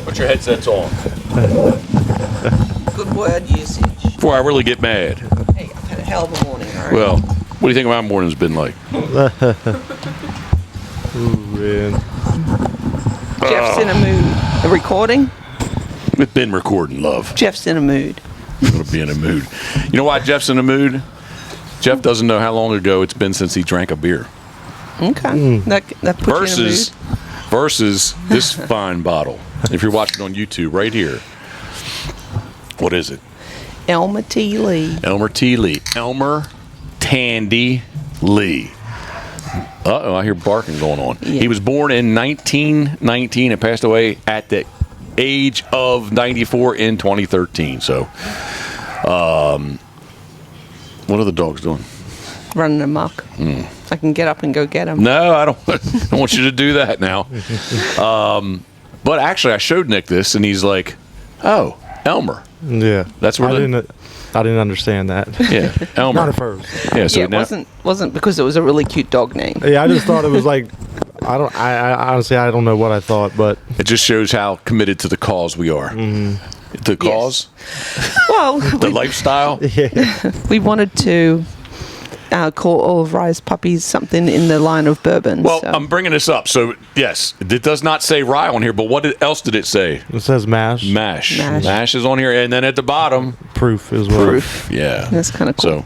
Put your headsets on. Good word usage. Before I really get mad. Hey, I've had a hell of a morning, all right? Well, what do you think my morning's been like? Ooh, man. Jeff's in a mood. A recording? We've been recording, love. Jeff's in a mood. I'm going to be in a mood. You know why Jeff's in a mood? Jeff doesn't know how long ago it's been since he drank a beer. Okay. That puts you in a mood. Versus this fine bottle. If you're watching on YouTube, right here. What is it? Elmer T. Lee. Elmer T. Lee. Elmer Tandy Lee. Uh-oh, I hear barking going on. Yeah. He was born in 1919 and passed away at the age of 94 in 2013. So, what are the dogs doing? Running amok. I can get up and go get him. No, I don't want you to do that now. But actually, I showed Nick this, and he's like, oh, Elmer. Yeah. That's where I didn't understand that. Yeah, Elmer. Not at first. Yeah, so Yeah, it wasn't because it was a really cute dog name. Yeah, I just thought it was like, I honestly, I don't know what I thought, but. It just shows how committed to the cause we are. The cause? Well, The lifestyle? Yeah. we wanted to call all of Rye's puppies something in the line of bourbon. Well, so. I'm bringing this up. So, yes, it does not say rye on here, but what else did it say? It says mash. Mash. Mash. Mash is on here. And then at the bottom, Proof as well. proof. Yeah. That's kind of cool. So,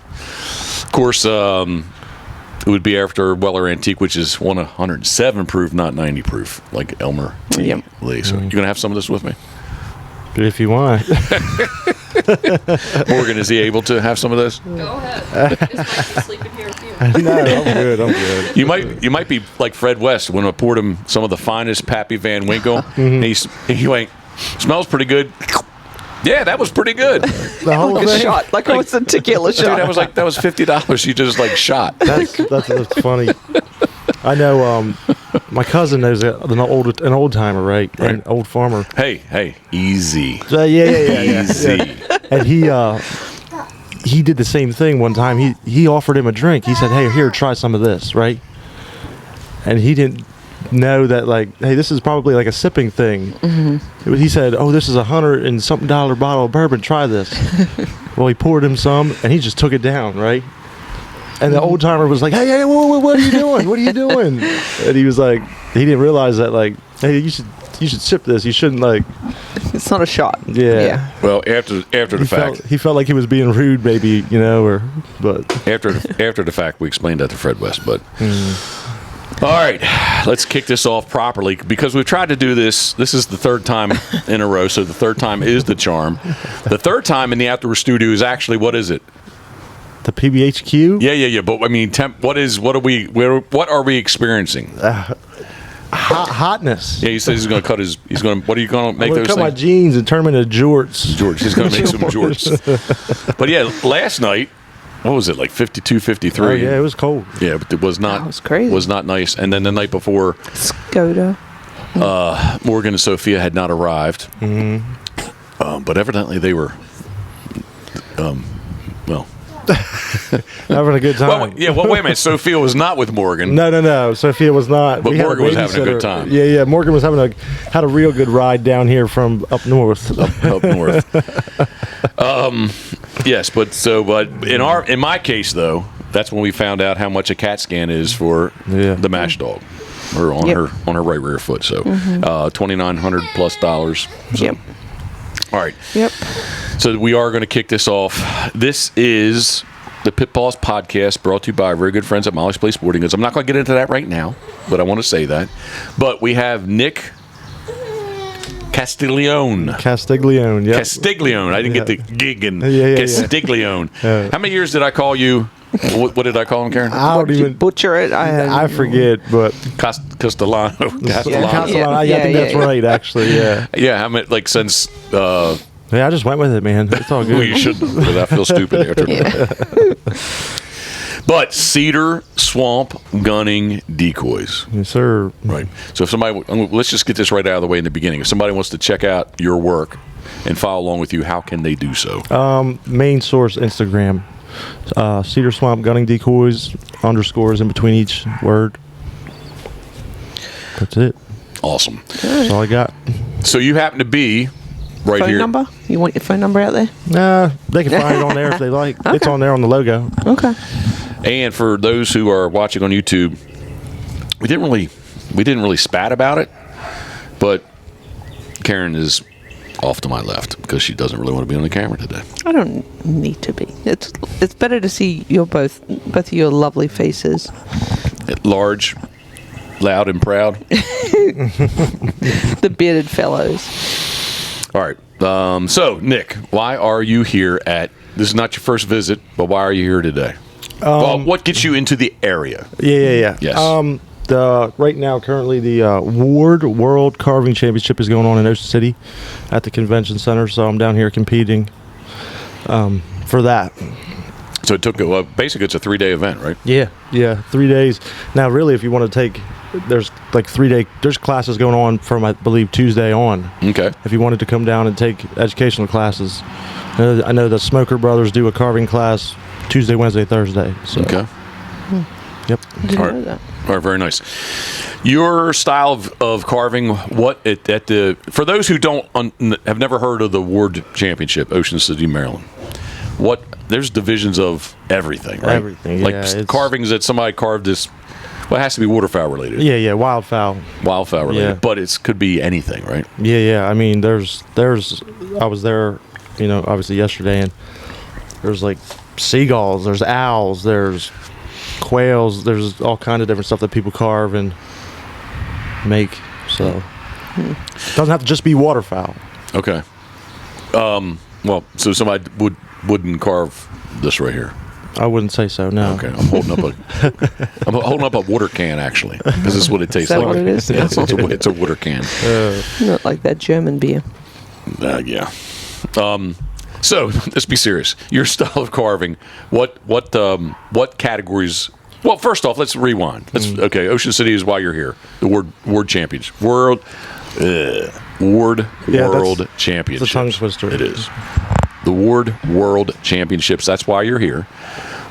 of course, it would be after Weller Antique, which is 107 proof, not 90 proof, like Elmer T. Yep. Lee. So, you're going to have some of this with me? If you want. Morgan, is he able to have some of this? Go ahead. It's nice to sleep in here with you. No, I'm good. I'm good. You might be like Fred West when I poured him some of the finest Pappy Van Winkle. And he went, smells pretty good. Yeah, that was pretty good. The whole Like a thing. shot. Like it was a tequila Dude, shot. that was $50 you just like shot. That's funny. I know. My cousin knows an old timer, right? An old farmer. Hey, easy. Yeah. Easy. And he did the same thing one time. He offered him a drink. He said, "Hey, here, try some of this," right? And he didn't know that, like, hey, this is probably like a sipping thing. Mm-hmm. He said, "Oh, this is $100 and something bottle of bourbon. Try this." Well, he poured him some, and he just took it down, right? And the old timer was like, "Hey, whoa, what are you doing? What are you doing?" And he was like, he didn't realize that, like, hey, you should sip this. You shouldn't, like. It's not a shot. Yeah. Well, after the fact, he felt like he was being rude, maybe, but after the fact, we explained that to Fred West. But all right, let's kick this off properly because we've tried to do this. This is the third time in a row, so the third time is the charm. The third time in the outdoor studio is actually, what is it? The PBHQ? Yeah. But I mean, what are we experiencing? Hotness. Yeah, he says he's going to cut his. What are you going to make I'm those cut my things? jeans and turn them into jorts. George, he's going to make some jorts. But yeah, last night, what was it, like 52, 53? Oh, yeah, it was cold. Yeah, but it was not. That was crazy. Was not nice. And then the night before, Skoda. Morgan and Sophia had not arrived. But evidently they were. Having a good time. Well, wait a minute. Sophia was not with Morgan. No. Sophia was not. But We had Morgan was having a good babysitter. time. Yeah. Morgan was had a real good ride down here from up north. Up north. Yes, but in my case though, that's when we found out how much a CAT scan is for the mash dog, or on her right rear foot. So $2,900+ So. Yep. All right. Yep. So we are going to kick this off. This is the Pitboss Podcast, brought to you by our very good friends at Molly's Place Sporting Goods. I'm not going to get into that right now, but I want to say that. But we have Nick Castiglione. Yeah. Castiglione. I didn't get the gig in. Castiglione. Yeah. How many years did I call you? What did I call him, Karen? I don't Did you even butcher it? I forget, but Castellano. Castellano. I think that's right, actually. Yeah. Yeah, I mean, like since. Yeah, I just went with it, man. It's all good. Well, you shouldn't, because I feel stupid after that. But Cedar Swamp Gunning Decoys. Yes, sir. Right. So if somebody, let's just get this right out of the way in the beginning. If somebody wants to check out your work and follow along with you, how can they do so? Main source, Instagram. Cedar Swamp Gunning Decoys, underscores in between each word. That's it. Awesome. That's all I got. So you happen to be right Phone here. number? You want your phone number out there? They can find it on there if they like. Okay. It's on there on the logo. Okay. And for those who are watching on YouTube, we didn't really spat about it, but Karen is off to my left because she doesn't really want to be on the camera today. I don't need to be. It's better to see your both of your lovely faces. At large, loud, and proud. The bearded fellows. All right. So, Nick, why are you here this is not your first visit, but why are you here today? Well, what gets you into the area? Yeah. Yes. Right now, currently, the Ward World Carving Championship is going on in Ocean City at the convention center. So I'm down here competing for that. So it took, basically, it's a 3-day event, right? Yeah, 3 days. Now, really, if you want to take, there's like 3-day, there's classes going on from, I believe, Tuesday on. Okay. If you wanted to come down and take educational classes. I know the Smoker Brothers do a carving class Tuesday, Wednesday, Thursday. So. Okay. Yep. Didn't All right. know that. All right, very nice. Your style of carving, for those who have never heard of the Ward Championship, Ocean City, Maryland, there's divisions of everything, right? Everything, yeah, Like it's- carvings that somebody carved this, well, it has to be waterfowl related. Yeah, Wildfowl. Wildfowl related, Yeah. but it could be anything, right? Yeah. I mean, there's. I was there, obviously yesterday, and there's like seagulls, there's owls, there's quails, there's all kind of different stuff that people carve and make. So it doesn't have to just be waterfowl. Okay. Well, so somebody wouldn't carve this right here. I wouldn't say so. No. Okay, I'm holding up a water can actually, because this is what it tastes that like. what it is? Yeah, it's a water can. Not like that German beer. Yeah. So let's be serious. Your style of carving. What categories? Well, first off, let's rewind. Okay. Ocean City is why you're here. The Ward Championship. Ward World Championship. It's a tongue twister. It is. The Ward World Championships. That's why you're here.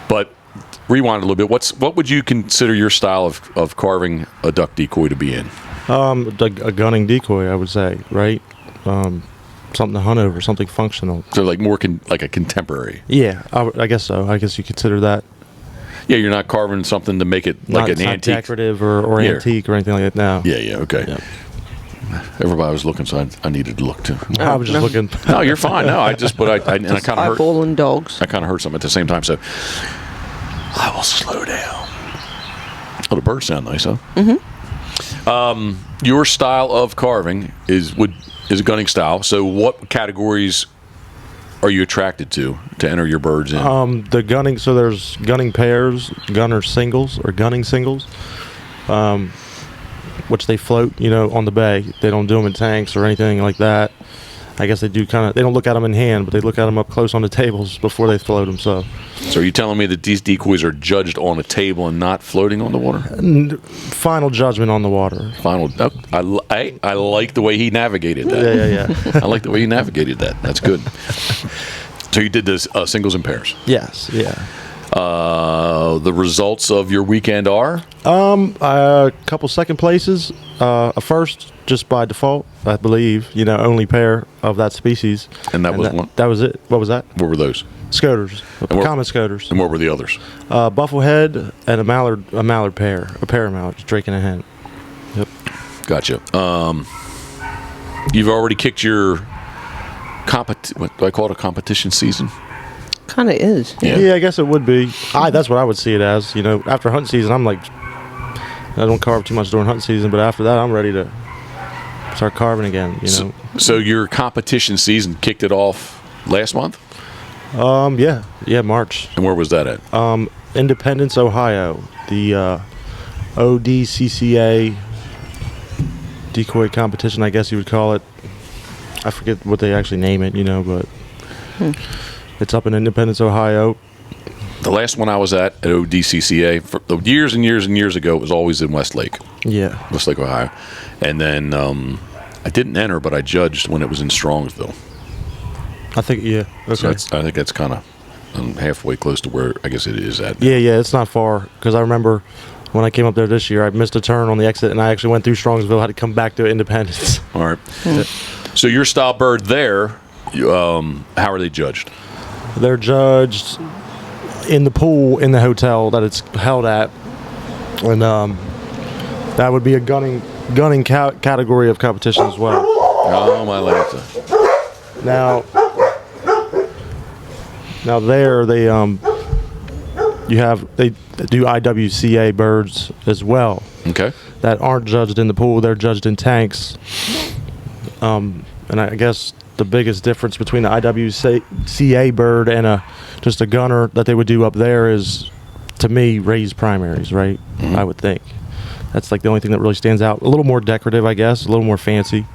But rewind a little bit. What would you consider your style of carving a duck decoy to be in? A gunning decoy, I would say, right? Something to hunt over, something functional. So like more like a contemporary. Yeah, I guess so. I guess you consider that. Yeah, you're not carving something to make it like It's an not antique. decorative or Yeah. antique or anything like that. No. Yeah, okay. Yeah. Everybody was looking, so I needed to look too. I was just looking. No, you're fine. No, I kind of heard. Eyeballing dogs. I kind of heard something at the same time, so I will slow down. Oh, the birds sound nice, huh? Mm-hmm. Your style of carving is a gunning style. So, what categories are you attracted to enter your birds in? The gunning. So there's gunning pairs, gunner singles, or gunning singles, which they float, on the bay. They don't do them in tanks or anything like that. I guess they do they don't look at them in hand, but they look at them up close on the tables before they float them. So are you telling me that these decoys are judged on a table and not floating on the water? final judgment on the water. I like the way he navigated that. Yeah. I like the way you navigated that. That's good. So you did this singles and pairs. Yes. Yeah. The results of your weekend are? A couple second places. A first, just by default, I believe. Only pair of that species. And that was one? That was it. What was that? What were those? Scoters. Common scoters. And what were the others? Bufflehead and a mallard pair. A pair of mallards, drake and a hen. Yep. Gotcha. You've already kicked your what do I call it, a competition season? Kind of is. Yeah, I guess it would be. That's what I would see it as. After hunting season, I'm like, I don't carve too much during hunting season, but after that, I'm ready to start carving again. So your competition season kicked it off last month? Yeah, March. And where was that at? Independence, Ohio. The ODCCA decoy competition, I guess you would call it. I forget what they actually name it, but it's up in Independence, Ohio. The last one I was at ODCCA, for years and years and years ago, it was always in Westlake, Ohio. And then I didn't enter, but I judged when it was in Strongsville. I think, yeah. Okay. So I think that's kind of halfway close to where I guess it is at. Yeah, it's not far. Because I remember when I came up there this year, I missed a turn on the exit, and I actually went through Strongsville. Had to come back to Independence. All right. So your style bird there, how are they judged? They're judged in the pool in the hotel that it's held at, and that would be a gunning category of competition as well. Oh, my Lanta. Now there they they do IWCA birds as well. Okay. That aren't judged in the pool. They're judged in tanks. And I guess the biggest difference between the IWCA bird and just a gunner that they would do up there is, to me, raised primaries, right? Mm-hmm. I would think. That's like the only thing that really stands out. A little more decorative, I guess. A little more fancy.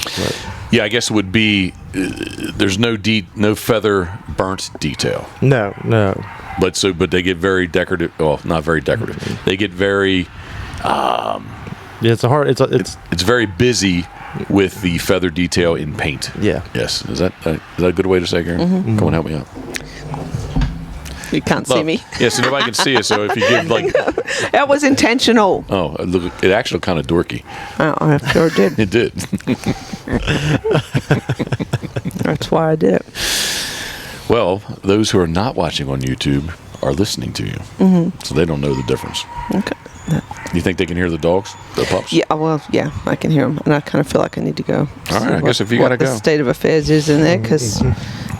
But Yeah, I guess it would be. There's no feather burnt detail. no. But they get very decorative. Well, not very decorative. Mm-hmm. They get very. Yeah, it's It's very busy with the feather detail in paint. Yeah. Yes. Is that a good way to say, Karen? Mm-hmm. Come on, help me out. You can't see me. Yeah, so nobody can see it. So if you give That was intentional. oh, look, it actually kind of dorky. Oh, I sure did. It did. That's why I did it. Well, those who are not watching on YouTube are listening to you, so they don't know the difference. Okay. You think they can hear the dogs, the pups? Yeah, well, yeah, I can hear them, and I kind of feel like I need to go. All right, I guess if you what gotta the go. state of affairs is in there, because it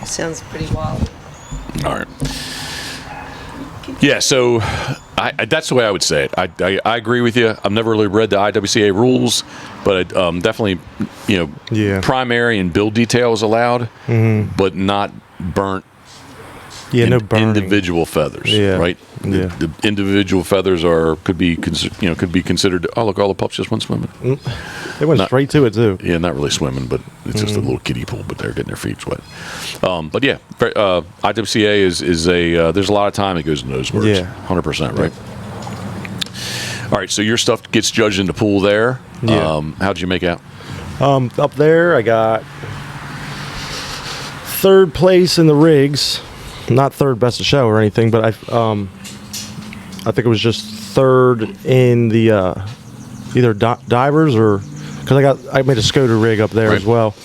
sounds pretty wild. All right. Yeah, so that's the way I would say it. I agree with you. I've never really read the IWCA rules, but definitely, Yeah. primary and build detail is allowed, but not burnt. Yeah, no burning. Individual feathers, Yeah. right? Yeah. The individual feathers could be considered. Oh, look, all the pups just went swimming. They went straight to it too. Yeah, not really swimming, but it's just a little kiddie pool. But they're getting their feet wet. But yeah, IWCA is a. There's a lot of time that goes into those birds. Yeah. 100%, right? All right, so your stuff gets judged in the pool there. Yeah. How'd you make out? Up there, I got third place in the rigs. Not third best of show or anything, but I think it was just third in the either divers or because I made a Skoda rig up there as well,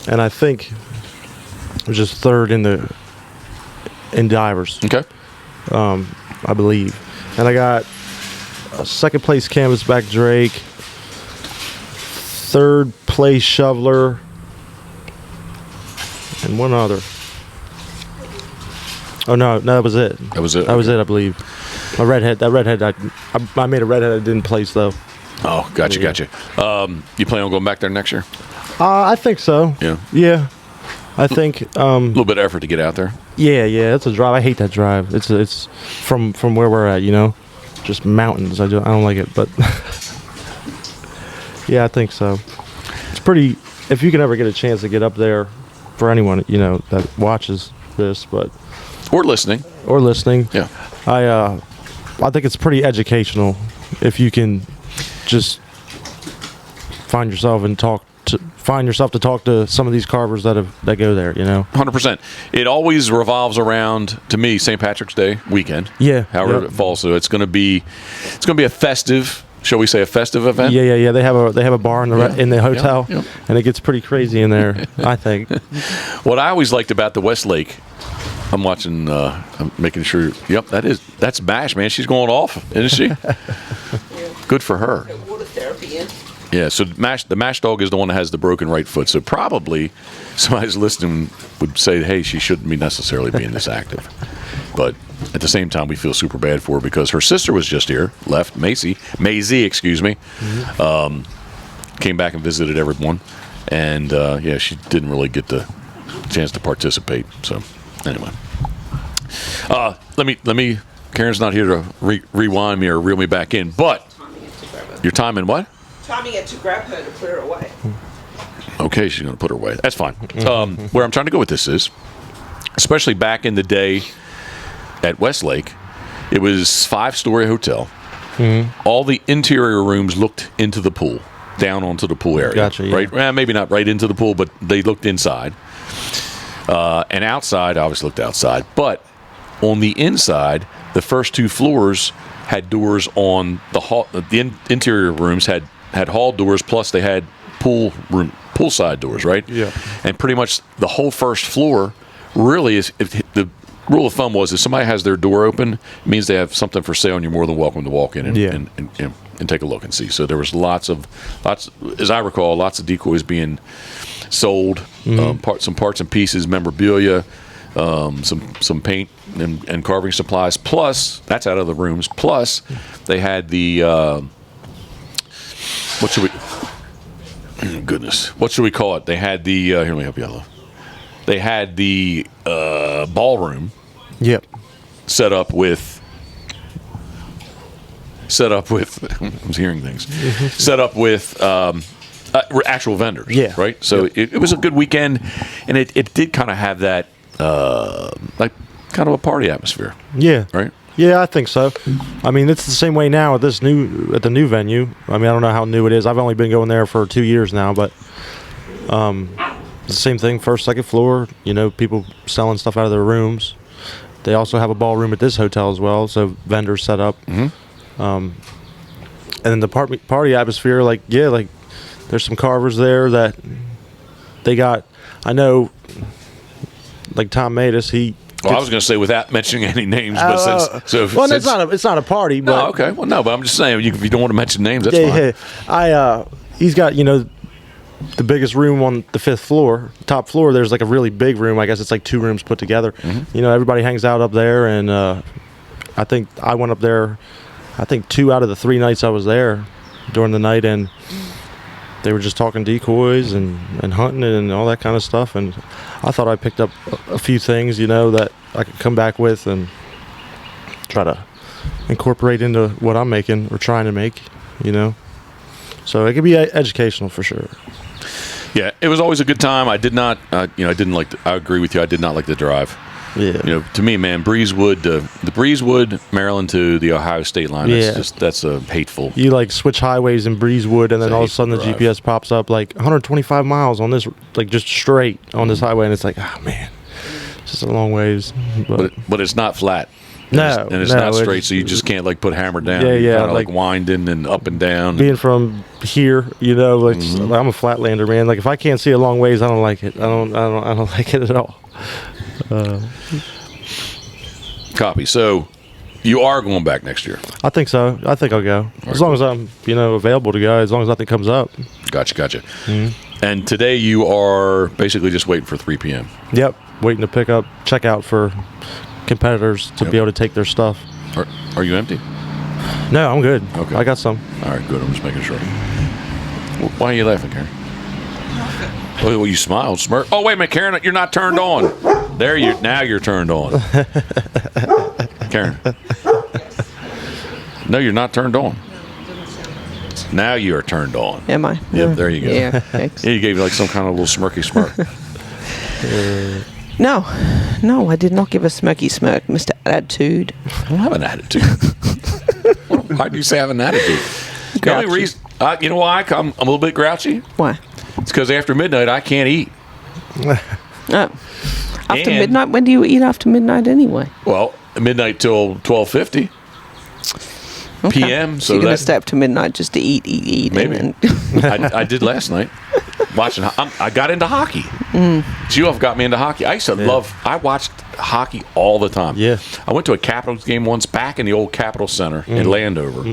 and I think it was just third in divers. Okay. I believe, and I got a second place canvasback drake, third place shoveler, and one other. Oh no, that was it. That was it. That was it, I believe. That redhead. I made a redhead. I didn't place though. Oh, gotcha. You plan on going back there next year? I think so. Yeah. Yeah. I think. A little bit of effort to get out there. Yeah. It's a drive. I hate that drive. It's from where we're at. Just mountains. I don't like it. But yeah, I think so. It's pretty. If you can ever get a chance to get up there, for anyone that watches this, but. Or listening. Yeah. I think it's pretty educational if you can just find yourself to talk to some of these carvers that go there, 100%. It always revolves around, to me, St. Patrick's Day weekend. Yeah. However it falls. So it's going to be a festive, shall we say, a festive event? Yeah. They have a bar in the hotel, Yeah. and it gets pretty crazy in there. I think. What I always liked about the Westlake, I'm watching. I'm making sure. Yep, that's Mash, man. She's going off, isn't she? Good for her. Water therapy in. Yeah. So the Mash dog is the one that has the broken right foot. So probably somebody's listening would say, "Hey, she shouldn't be necessarily being this active." But at the same time, we feel super bad for her because her sister was just here, left Maisie, excuse me, came back and visited everyone, and she didn't really get the chance to participate. So. Anyway, let me. Karen's not here to rewind me or reel me back in, but your time in what? Timing it to grab her to put her away. Okay, she's going to put her away. That's fine. Where I'm trying to go with this is, especially back in the day at Westlake, it was 5-story hotel. All the interior rooms looked into the pool, down onto the pool area. Gotcha. Yeah. Right? Well, maybe not right into the pool, but they looked inside. And outside, I always looked outside. But on the inside, the first 2 floors had doors on the hall. The interior rooms had hall doors, plus they had poolside doors, right? Yeah. And pretty much the whole first floor really is. The rule of thumb was if somebody has their door open, it means they have something for sale, and you're more than welcome to walk in and take a look and see. So there was lots, as I recall, lots of decoys being sold, some parts and pieces, memorabilia, some paint and carving supplies. Plus, that's out of the rooms. Plus, they had the what should we call it? They had the here. Let me help you out. They had the ballroom. Yep. Set up with. I was hearing things. Set up with actual vendors. Yeah. Right. So it was a good weekend, and it did kind of have that like kind of a party atmosphere. Yeah. Right. Yeah, I think so. I mean, it's the same way now at the new venue. I mean, I don't know how new it is. I've only been going there for 2 years now, but the same thing. First, second floor. You know, people selling stuff out of their rooms. They also have a ballroom at this hotel as well, so vendors set up. And then the party atmosphere, like there's some carvers there that they got. I know, like Tom Matus, he. Well, I was going to say without mentioning any names, but it's not a party. But, no, okay. Well, no, but I'm just saying if you don't want to mention names, that's fine. Yeah. He's got the biggest room on the 5th floor, top floor. There's like a really big room. I guess it's like 2 rooms put together. Everybody hangs out up there, and I think I went up there. I think 2 out of the 3 nights I was there during the night, and they were just talking decoys and hunting and all that kind of stuff. And I thought I picked up a few things, that I could come back with and try to incorporate into what I'm making or trying to make, So it could be educational for sure. Yeah, it was always a good time. I did not, I agree with you. I did not like the drive. Yeah. To me, man, the Breezewood, Maryland to the Ohio state line. That's a hateful. You like switch highways in Breezewood, and then all of a sudden the GPS pops up like 125 miles on this, like just straight on this highway, and it's like, oh man, it's just a long ways. But it's not flat. It's not straight, so you just can't like put hammer down. Yeah, kind of like winding and up and down. Being from here, I'm a flatlander, man. Like if I can't see a long ways, I don't like it. I don't like it at all. Copy. So you are going back next year? I think so. I think I'll go as long as I'm available to go. As long as nothing comes up. Gotcha. And today you are basically just waiting for 3 p.m. Yep, waiting to check out for competitors to be able to take their stuff. Are you empty? No, I'm good. Okay, I got some. All right, good. I'm just making sure. Why are you laughing, Karen? Well, you smiled, smirk. Oh, wait a minute, Karen, you're not turned on. Now you're turned on. Karen. No, you're not turned on. Now you are turned on. Am I? Yep, there you go. Yeah, thanks. Yeah, you gave like some kind of little smirky smirk. No, I did not give a smirky smirk, Mr. Attitude. I don't have an attitude. Why do you say I have an attitude? The only reason, you know why I'm a little bit grouchy? Why? It's because after midnight I can't eat. Oh. After midnight? When do you eat after midnight anyway? Well, midnight till 12:50 p.m. So you're going to stay up to midnight just to eat. Maybe. I did last night. Watching, I got into hockey. Geoff got me into hockey. I used to I watched hockey all the time. Yeah. I went to a Capitals game once back in the old Capitol Center in Landover.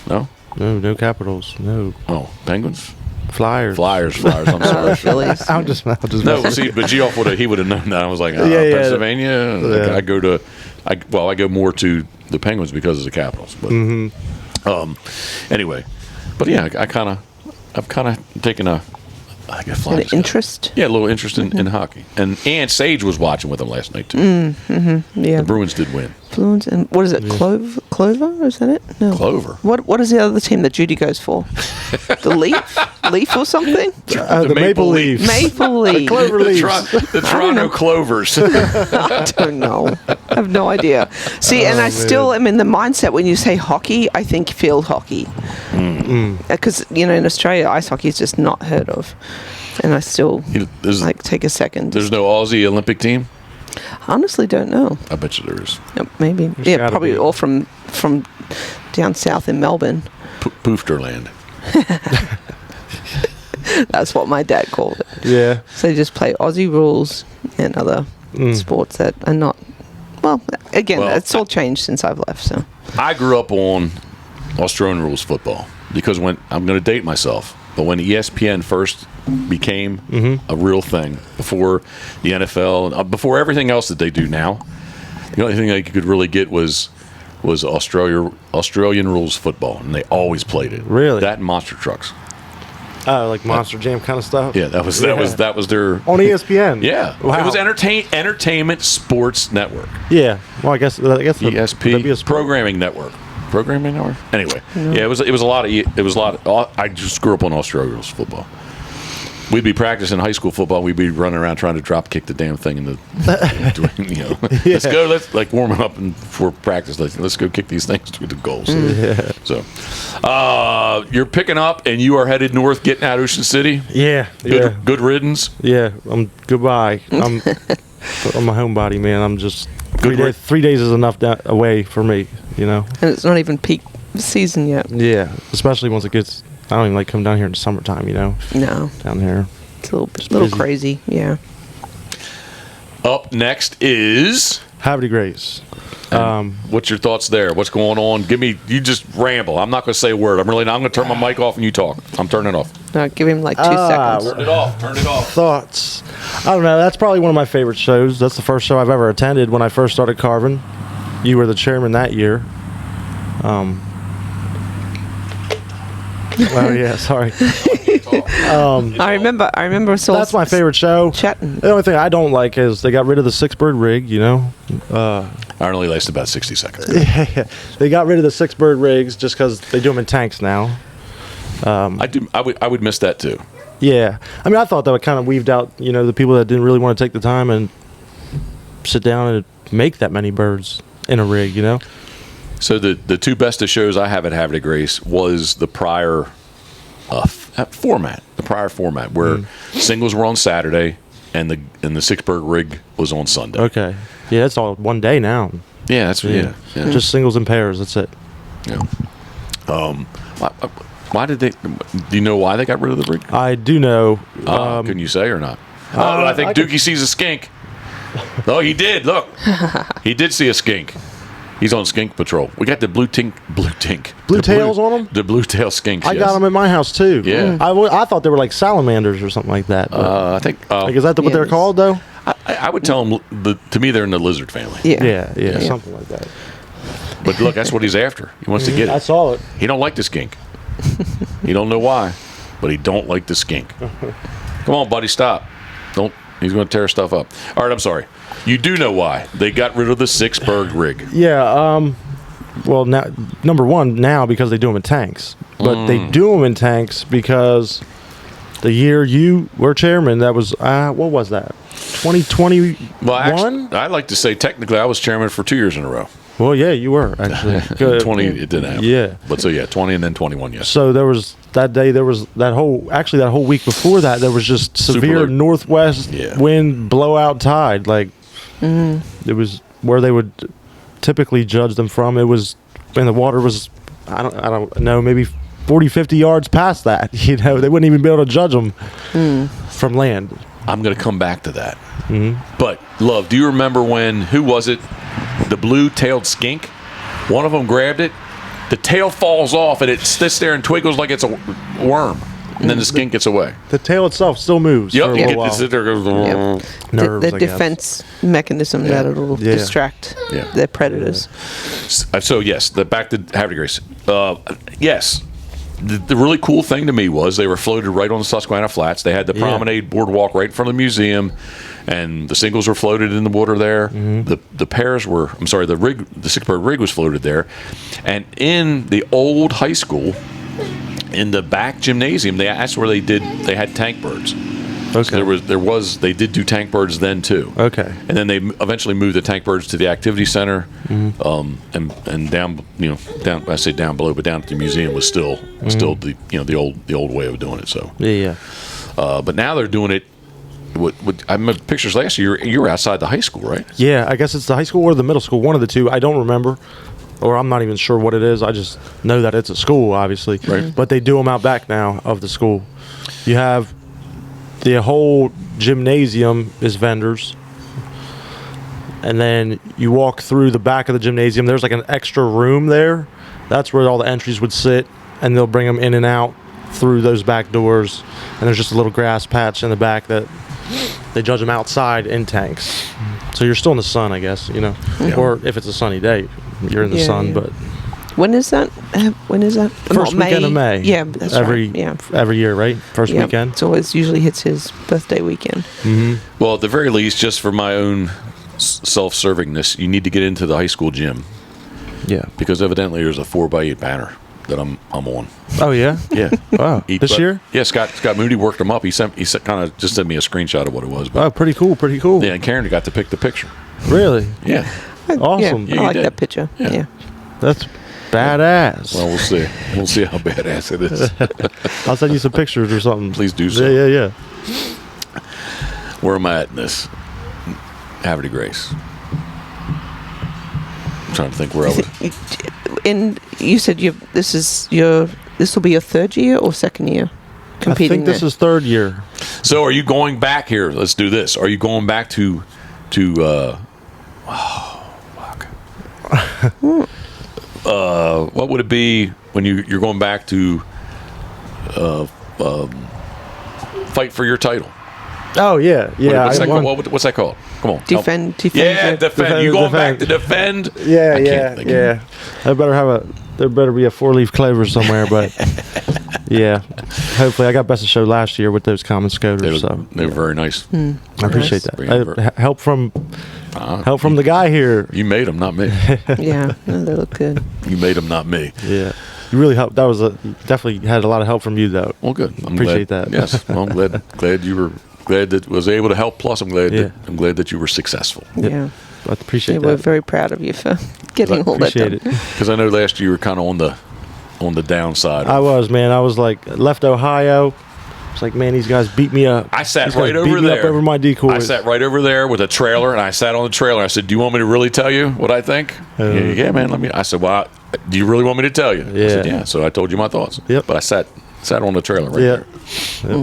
No? No Capitals. No. Oh, Penguins? Flyers. I'm sorry. Phillies. I'll just No, see, but Geoff would have known that. I was like, Pennsylvania. Yeah. I go more to the Penguins because of the Capitals. But anyway, but yeah, I've kind of taken an interest. Yeah, a little interest in hockey. And Sage was watching with them last night too. Yeah, the Bruins did win. Bruins and what is it? Clover? Is that it? No. Clover. What is the other team that Judy goes for? The Leaf or something? The Maple Leafs. Maple Leafs. The Clover Leafs. The Toronto Clovers. I don't know. I have no idea. See, and I still am in the mindset when you say hockey, I think field hockey. Because, in Australia, ice hockey is just not heard of. And I still take a second. There's no Aussie Olympic team? Honestly, don't know. I bet you there is. Maybe. There's Yeah, gotta probably be. all from down south in Melbourne. Poofterland. That's what my dad called it. Yeah. So they just play Aussie rules and other sports that are not. Well, again, Well, it's all changed since I've left. So I grew up on Australian rules football because when I'm going to date myself, but when ESPN first became a real thing, before the NFL, before everything else that they do now, the only thing they could really get was Australian rules football, and they always played it. Really? That and monster trucks. Oh, like Monster Jam kind of stuff. Yeah, that was their On ESPN. Yeah, Wow. it was Entertainment Sports Network. Yeah. Well, I guess that'd be a ESP sport. Programming Network. Programming Network. Anyway, yeah, it was a lot of. I just grew up on Australian rules football. We'd be practicing high school football. We'd be running around trying to drop kick the damn thing in the. Let's go. Let's like warming up and for practice. Let's go kick these things to the goals. So, you're picking up and you are headed north, getting out of Ocean City. Yeah. Good riddance. Yeah. Goodbye. I'm a homebody, man. I'm just Good 3 days is enough away for me. and it's not even peak season yet. Yeah. Especially once it gets. I don't even like come down here in the summertime. No, Down here. it's a little busy. crazy. Yeah. Up next is. Havre de Grace. What's your thoughts there? What's going on? You just ramble. I'm not going to say a word. I'm going to turn my mic off and you talk. I'm turning it off. No, give him like 2 seconds. Turn it off. Turn it off. Thoughts. I don't know. That's probably one of my favorite shows. That's the first show I've ever attended when I first started carving. You were the chairman that year. Oh yeah, sorry. I remember us all That's my favorite show. chatting. The only thing I don't like is they got rid of the 6-bird rig. I only lasted about 60 seconds. They got rid of the 6-bird rigs just because they do them in tanks now. I would miss that too. Yeah, I mean, I thought that would kind of weaved out, the people that didn't really want to take the time and sit down and make that many birds in a rig. So the two best of shows I have at Havre de Grace was the prior format. The prior format where singles were on Saturday and the 6-bird rig was on Sunday. Okay. Yeah, it's all one day now. Yeah, that's yeah. Just singles and pairs. That's it. Yeah. Why did they? Do you know why they got rid of the rig? I do know. Can you say or not? I think Dookie sees a skink. Oh, he did. Look, he did see a skink. He's on skink patrol. We got the blue tails on them. The blue tail skinks. I got them at my house too. Yeah. I thought they were like salamanders or something like that. I think. Is that what they're Yes. called though? I would tell them. To me, they're in the lizard family. Yeah. Something like that. But look, that's what he's after. He wants to get I it. saw it. He don't like the skink. He don't know why, but he don't like the skink. Come on, buddy, stop. Don't. He's going to tear stuff up. All right, I'm sorry. You do know why they got rid of the 6-bird rig. Yeah. Well, now number one now because they do them in tanks, but they do them in tanks because the year you were chairman, that was what was that? 2021. Well, actually, I'd like to say technically I was chairman for 2 years in a row. Well, yeah, you were actually. Good. 20, it didn't happen. Yeah. But so yeah, 20 and then 21. Yes. So there was that day. There was that whole week before that. There was just severe low. northwest wind, blowout tide. Like it was where they would typically judge them from. It was, and the water was, I don't know, maybe 40, 50 yards past that. They wouldn't even be able to judge them from land. I'm going to come back to that. But Love, do you remember who was it? The blue-tailed skink. One of them grabbed it. The tail falls off and it sits there and twiggles like it's a worm. And then the skink gets away. The tail itself still moves. Yep. For a You little get while. to sit there. Goes, Nerves, the I guess. defense mechanism that'll distract their predators. So yes, back to Havre de Grace. Yes, the really cool thing to me was they were floated right on the Susquehanna Flats. They had the promenade boardwalk right in front of the museum, and the singles were floated in the water there. The pairs were. I'm sorry, the 6-bird rig was floated there, and in the old high school, in the back gymnasium, that's where they had tank birds. Okay. So they did do tank birds then too. Okay. And then they eventually moved the tank birds to the activity center, and down I say down below, but down at the museum was still the old way of doing it. So Yeah. but now they're doing it I remember pictures last year. You were outside the high school, right? Yeah, I guess it's the high school or the middle school, one of the two. I don't remember, or I'm not even sure what it is. I just know that it's a school, obviously. Right. But they do them out back now of the school. You have the whole gymnasium is vendors. And then you walk through the back of the gymnasium. There's like an extra room there. That's where all the entries would sit, and they'll bring them in and out through those back doors. And there's just a little grass patch in the back that they judge them outside in tanks. So you're still in the sun, I guess, you know. Yeah. Or if it's a sunny day, you're in the sun. Yeah. But When is that? When is that? first weekend of May. Yeah, that's every right. Yeah. every year, right? First Yeah. weekend. It's always usually hits his birthday weekend. Well, at the very least, just for my own self-servingness, you need to get into the high school gym Yeah. because evidently there's a 4x8 banner that I'm on. Oh yeah. Yeah. Wow. This year? Yeah, Scott Moody worked them up. He kind of just sent me a screenshot of what it was. But Oh, pretty cool. Pretty cool. yeah, and Karen got to pick the picture. Really. Yeah. Awesome. Yeah, Yeah, I you like did. that picture. Yeah. Yeah. That's badass. Well, we'll see. We'll see how badass it is. I'll send you some pictures or something. Please do so. Yeah. Where am I at in this? Haverty Grace. I'm trying to think where I was. And you said this will be your third year or second year I competing think this there? is third year. So, are you going back here? Let's do this. Are you going back to what would it be when you're going back to fight for your title? Oh yeah. What's I that won. called? What's that called? Come on. help. Defend Yeah, your- defend. You going back to defend? Yeah, I can't think of it. There better be a 4-leaf clover somewhere, but yeah. Hopefully, I got best of show last year with those common scoters, so They were very nice. I appreciate Very that. nice. Help from the guy here. You made them, not me. Yeah, no, they look good. You made them, not me. Yeah, you really helped. That was definitely had a lot of help from you, though. Well, good. I'm Appreciate glad. that. Yes. Well, I'm glad you were glad that was able to help. Plus, I'm glad Yeah. that you were successful. Yeah. I appreciate We're that. very proud of you for getting all that Appreciate done. it. Because I know last year you were kind of on the downside. I was, man. I was like left Ohio. It's like, man, these guys beat me up. I sat These guys right beat over me up there. over my decoys. I sat right over there with a trailer, and I sat on the trailer. I said, "Do you want me to really tell you what I think?" Yeah, man. Let me. I said, "Well, do you really want me to tell you?" I said, Yeah. "Yeah." So I told you my thoughts. Yep. But I sat on the trailer right Yeah. there.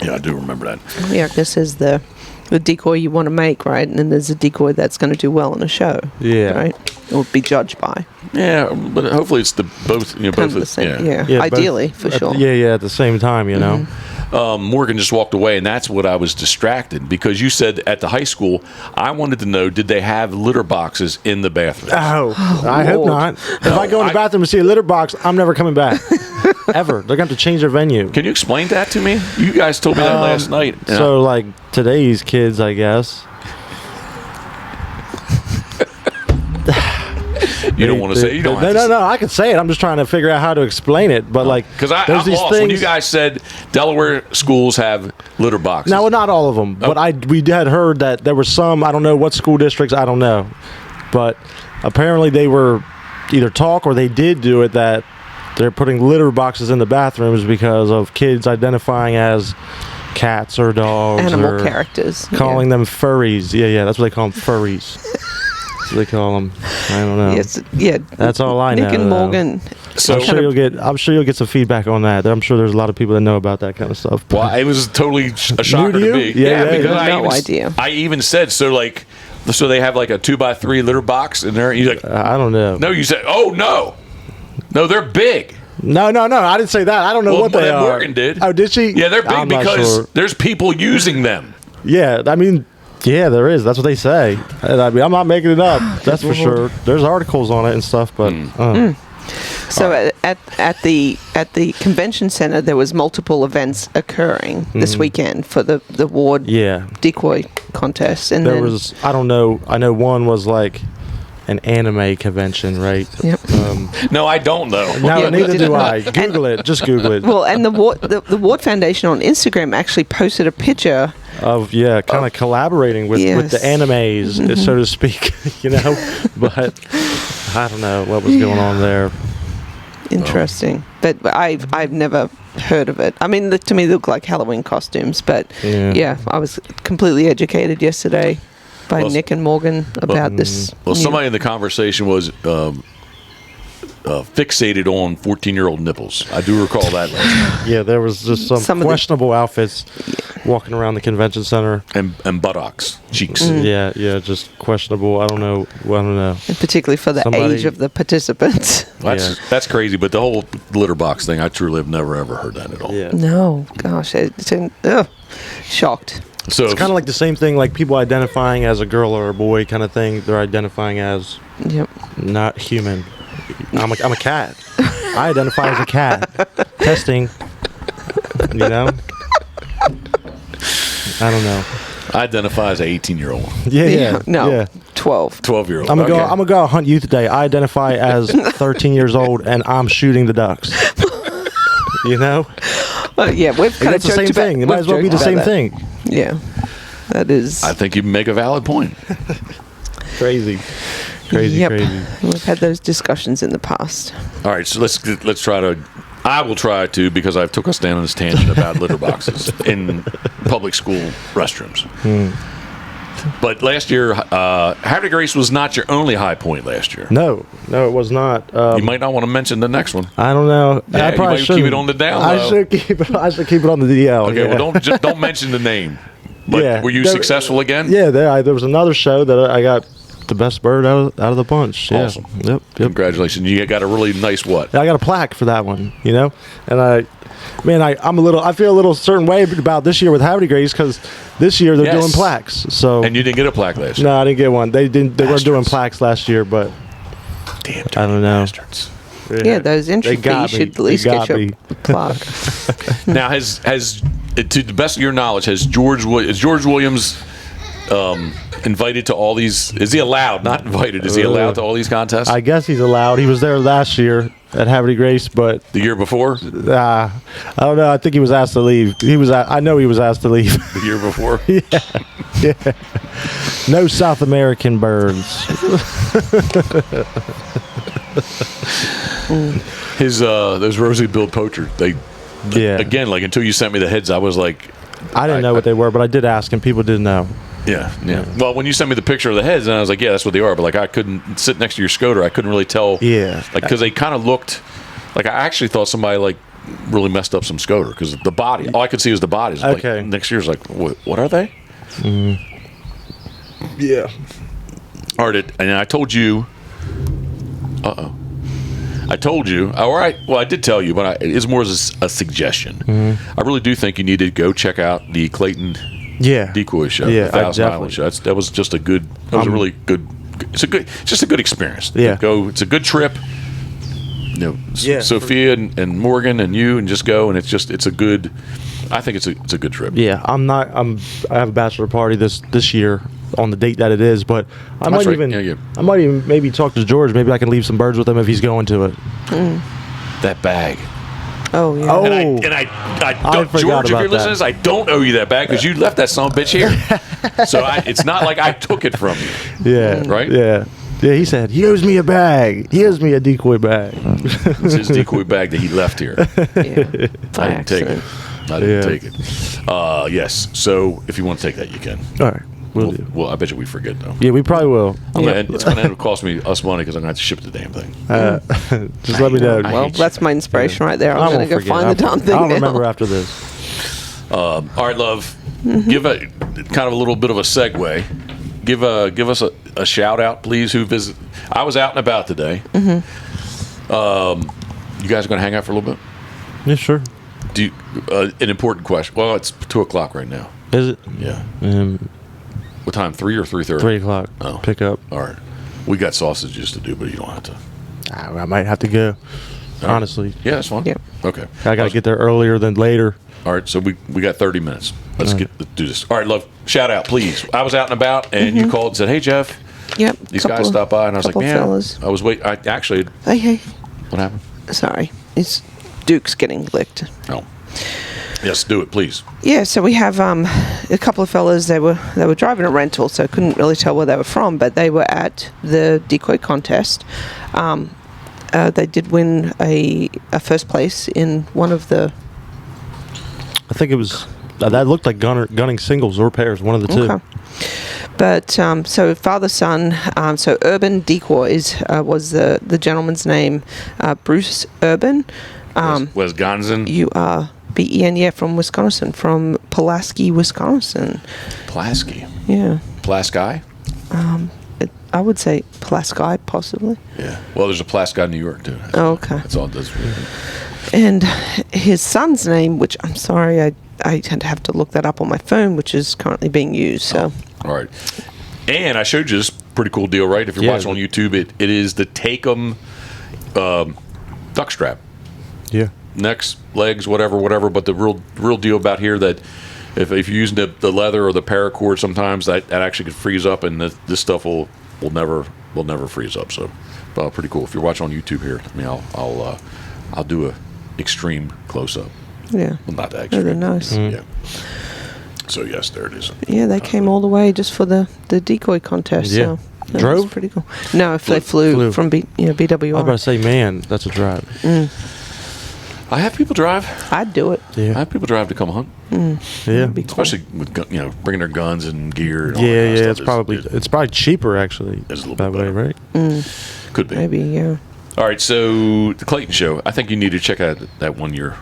Yeah, I do remember that. Yeah, this is the decoy you want to make, right? And then there's a decoy that's going to do well in a show. Yeah. Right? Or be judged by. Yeah, but hopefully it's the both. You know, Kind both. of the same. Yeah. Yeah. both Ideally, for sure. Yeah, at the same time, you know. Morgan just walked away, and that's what I was distracted because you said at the high school. I wanted to know, did they have litter boxes in the bathroom? Oh, I hope Lord. not. If I go in the bathroom and see a litter box, I'm never coming back. Ever. They're going to have to change their venue. Can you explain that to me? You guys told me that last night. So, like, today's kids, I guess. You don't want to say. You don't. No. I can say it. I'm just trying to figure out how to explain it. But like, Because I'm there's these lost. things. When you guys said Delaware schools have litter boxes. No, well, not all of them. But we had heard that there were some. I don't know what school districts. I don't know. But apparently they were either talk or they did do it that they're putting litter boxes in the bathrooms because of kids identifying as cats or dogs Animal or characters. calling them furries. Yeah, that's what they call them, furries. That's what they call them. I don't know. Yes, yeah. That's all I know. Nick and though. Morgan. So- I'm sure you'll get some feedback on that. I'm sure there's a lot of people that know about that kind of stuff. Well, it was totally a shocker to to you? me. Yeah, because yeah. I No even, idea. I even said so they have like a 2x3 litter box in there. You're like, I don't know. no, you said, oh no, they're big. No. I didn't say that. I don't know Well, what they are. Morgan did. Oh, did she? Yeah, they're big I'm not because sure. there's people using them. Yeah, I mean, yeah, there is. That's what they say. And I mean, I'm not making it up. That's for sure. There's articles on it and stuff, but So at the convention center, there was multiple events occurring this weekend for the ward yeah, decoy contest, and there then was. I don't know. I know one was like an anime convention, right? Yep. No, I don't know. No, Yeah, we neither didn't do know. I. Google it. Just Google it. well, and the Ward Foundation on Instagram actually posted a picture. Of kind of collaborating with the Yes. animes, so to speak, you know. But I don't know what was going on there. Interesting. but I've never heard of it. I mean, to me, they look like Halloween costumes, but yeah, I was completely educated yesterday by Nick and Morgan about this. Well, somebody in the conversation was fixated on 14-year-old nipples. I do recall that last night. Yeah, there was just some questionable outfits walking around the convention center. And buttocks, cheeks. Yeah, just questionable. I don't know. And particularly for the age of the participants. That's crazy, but the whole litter box thing, I truly have never, ever heard that at all. Yeah. No, gosh, shocked. So it's kind of like the same thing, like people identifying as a girl or a boy kind of thing. They're identifying as not human. I'm a cat. I identify as a cat. Testing. You know? I don't know. I identify as an 18-year-old. Yeah. No, 12. 12-year-old. I'm gonna go hunt you today. I identify as 13 years old, and I'm shooting the ducks. You know? Well, yeah, we've kind of the same thing. It might as well be the same thing. Yeah, that is. I think you make a valid point. Crazy. We've had those discussions in the past. All right, so let's try to. I will try to, because I took us down on this tangent about litter boxes in public school restrooms. But last year, Havre de Grace was not your only high point last year. No, it was not. You might not want to mention the next one. I don't know. Yeah, I probably should keep it on the down low. I should keep it on the DL. Okay, well, don't mention the name. But were you successful again? Yeah, there was another show that I got the best bird out of the bunch. Yeah. Awesome. Yep. Congratulations. You got a really nice what? I got a plaque for that one, you know? And I feel a little certain way about this year with Havre de Grace because this year they're doing plaques. So and you didn't get a plaque last year? No, I didn't get one. They weren't doing plaques last year, but damn, I don't know. Bastards. Yeah, those entry fees should at least get you a plaque. Now, has to the best of your knowledge, is George Williams invited to all these? Is he allowed? Not invited. Is he allowed to all these contests? I guess he's allowed. He was there last year at Havre de Grace, but the year before, I don't know. I think he was asked to leave. I know he was asked to leave. The year before. Yeah. No South American birds. Those rosy billed poacher. Again, like until you sent me the heads, I was like, I didn't know what they were, but I did ask, and people didn't know. Yeah. Well, when you sent me the picture of the heads, and I was like, yeah, that's what they are. But like, I couldn't sit next to your Scoter. I couldn't really tell. Yeah. Like, because they kind of looked like I actually thought somebody like really messed up some Scoter because the body. All I could see was the bodies. Okay. Like, next year's like, what are they? Yeah. All right. And I told you. I told you. All right. Well, I did tell you, but it's more as a suggestion. I really do think you need to go check out the Clayton Decoy show. Yeah, the Thousand Island show. That was just a good. That was a really good. It's just a good experience. Yeah. Go. It's a good trip. You know, Sophia and Morgan and you, and just go, and it's a good. I think it's a good trip. Yeah, I have a bachelor party this year on the date that it is, but I might even maybe talk to George. Maybe I can leave some birds with him if he's going to it. That bag. Oh yeah. Oh, and I don't, George, if you're listening to this, I don't owe you that bag because you left that son of a bitch here. So it's not like I took it from you. Yeah. Right. Yeah. Yeah, he said, he owes me a bag. He owes me a decoy bag. It's his decoy bag that he left here. Yeah. I didn't take it. I didn't take it. Yes. So if you want to take that, you can. All right. We'll do. Well, I bet you we forget, though. Yeah, we probably will. It's going to end up costing us money because I'm going to have to ship the damn thing. Just let me know. Well, that's my inspiration right there. I'm going to go find the damn thing. I'll remember after this. All right, love. Give a kind of a little bit of a segue. Give us a shout out, please. Who visit? I was out and about today. You guys are going to hang out for a little bit? Yeah, sure. Do you, an important question. Well, it's 2:00 right now. Is it? Yeah. What time? 3 or 3:30? 3 o'clock. Oh, pick up. All right. We got sausages to do, but you don't have to. I might have to go. Honestly. Yeah, that's fine. Yep. Okay. I got to get there earlier than later. All right, so we got 30 minutes. Let's do this. All right, love. Shout out, please. I was out and about, and you called and said, "Hey, Jeff." Yep. These guys stopped by, and I was like, "Man, fellas. I was waiting." I actually. Hey. What happened? Sorry, it's Duke's getting licked. Oh. Yes, do it, please. Yeah, so we have a couple of fellas. They were driving a rental, so I couldn't really tell where they were from, but they were at the decoy contest. they did win a first place in one of the. I think it was that looked like gunning singles or pairs, one of the two. Okay. But so father-son, so Urban Decoys was the gentleman's name, Bruce Urban. Wisconsin. Ben, yeah, from Wisconsin, from Pulaski, Wisconsin. Pulaski. Yeah. Pulaski? I would say Pulaski, possibly. Yeah. Well, there's a Pulaski, New York, too. Oh, okay. That's all it does. And his son's name, which I'm sorry, I have to look that up on my phone, which is currently being used. So. All right. And I showed you this pretty cool deal, right? If you're watching on YouTube, it is the Take-'em duck strap. Yeah. Necks, legs, whatever. But the real deal about here that if you're using the leather or the paracord, sometimes that actually could freeze up, and this stuff will never freeze up. So pretty cool. If you're watching on YouTube here, I mean, I'll do a extreme close up. Yeah. Well, not that Oh, extreme. they're nice. Yeah. So yes, there it is. Yeah, they came all the way just for the decoy contest. Yeah. So that Drove? was pretty cool. No, if they flew from BWR. I was about to say, man, that's a drive. I have people drive. I'd do it. I Yeah. have people drive to come hunt, Yeah. Be cool. especially with bringing their guns and gear. And all Yeah, that kind of it's stuff. it's probably cheaper actually. It's a little that bit way, better. right? Could be. Maybe, yeah. All right, so the Clayton show. I think you need to check out that 1 year.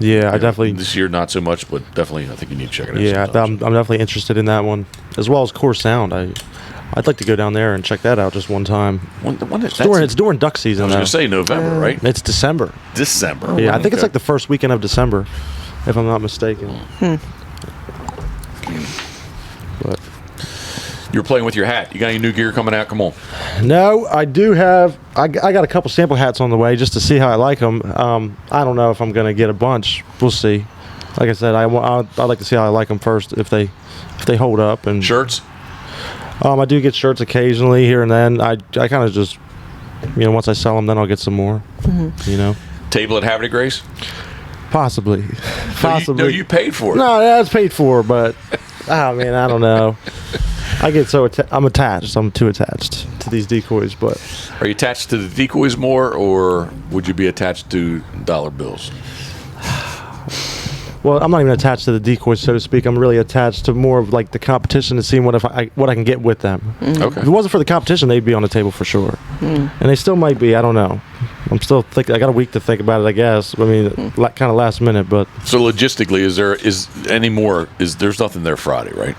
Yeah, I definitely. This year not so much, but definitely I think you need to check it out. Yeah, sometime. I'm definitely interested in that one, as well as Core Sound. I'd like to go down there and check that out just one time. It's during duck I season. was though. going to say November, right? It's December. December. Yeah, I think it's Okay. like the first weekend of December, if I'm not mistaken. But You're playing with your hat. You got any new gear coming out? Come on. no, I do have. I got a couple sample hats on the way just to see how I like them. I don't know if I'm gonna get a bunch. We'll see. Like I said, I'd like to see how I like them first if they hold up. And Shirts? I do get shirts occasionally here and then. I kind of just, once I sell them, then I'll get some more. Table at Haverty Grace? Possibly. No, you paid for it. No, that's paid for, but I don't know. I get I'm attached. I'm too attached to these decoys, but Are you attached to the decoys more, or would you be attached to dollar bills? well, I'm not even attached to the decoys, so to speak. I'm really attached to more of like the competition and seeing what I can get with them. Okay. If it wasn't for the competition, they'd be on the table for sure, and they still might be. I don't know. I'm still thinking. I got a week to think about it, I guess. I mean, kind of last minute, but So logistically, there's nothing there Friday, right?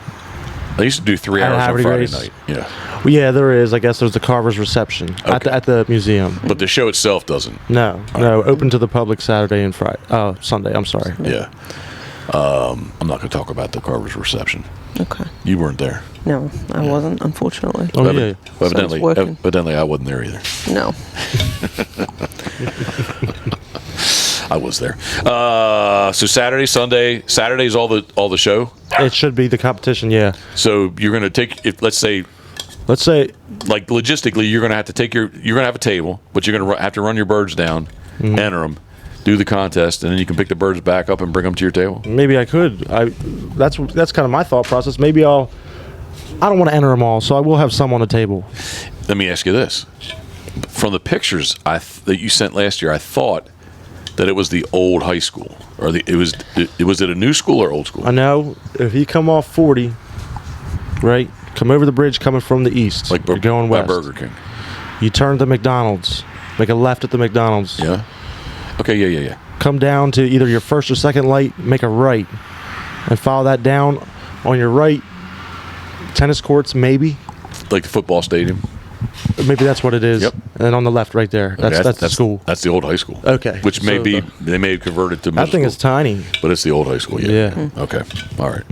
I used to do 3 At hours on Haverty Friday Grace? night. Yeah. well, yeah, there is. I guess there's the Carver's reception at the museum. But the show itself doesn't. No, open to the public Saturday and Friday. Sunday. I'm sorry. Yeah. I'm not going to talk about the Carver's reception. Okay. You weren't there. No, I wasn't, unfortunately. Oh yeah. Evidently, I wasn't there either. No. I was there. So Saturday, Sunday. Saturday's all the show. It should be the competition. Yeah. So you're going to take, let's say, like logistically, you're going to have to you're going to have a table, but you're going to have to run your birds down, enter them, do the contest, and then you can pick the birds back up and bring them to your table. Maybe I could. That's kind of my thought process. Maybe I don't want to enter them all, so I will have some on the table. Let me ask you this: from the pictures that you sent last year, I thought that it was the old high school, or was it a new school or old school? I know if you come off 40, right, come over the bridge coming from the east, Like you're going by west. Burger King. You turn to McDonald's, make a left at the McDonald's. Yeah. Okay. Yeah. Come down to either your first or second light, make a right, and follow that down. On your right, tennis courts, maybe. Like the football stadium. Maybe that's what it is. Yep. And then on the left, right there, that's the school. That's the old high school. Okay. Which may So be they may have converted to middle That thing is school, tiny. but it's the old high school. Yeah. Okay. All right.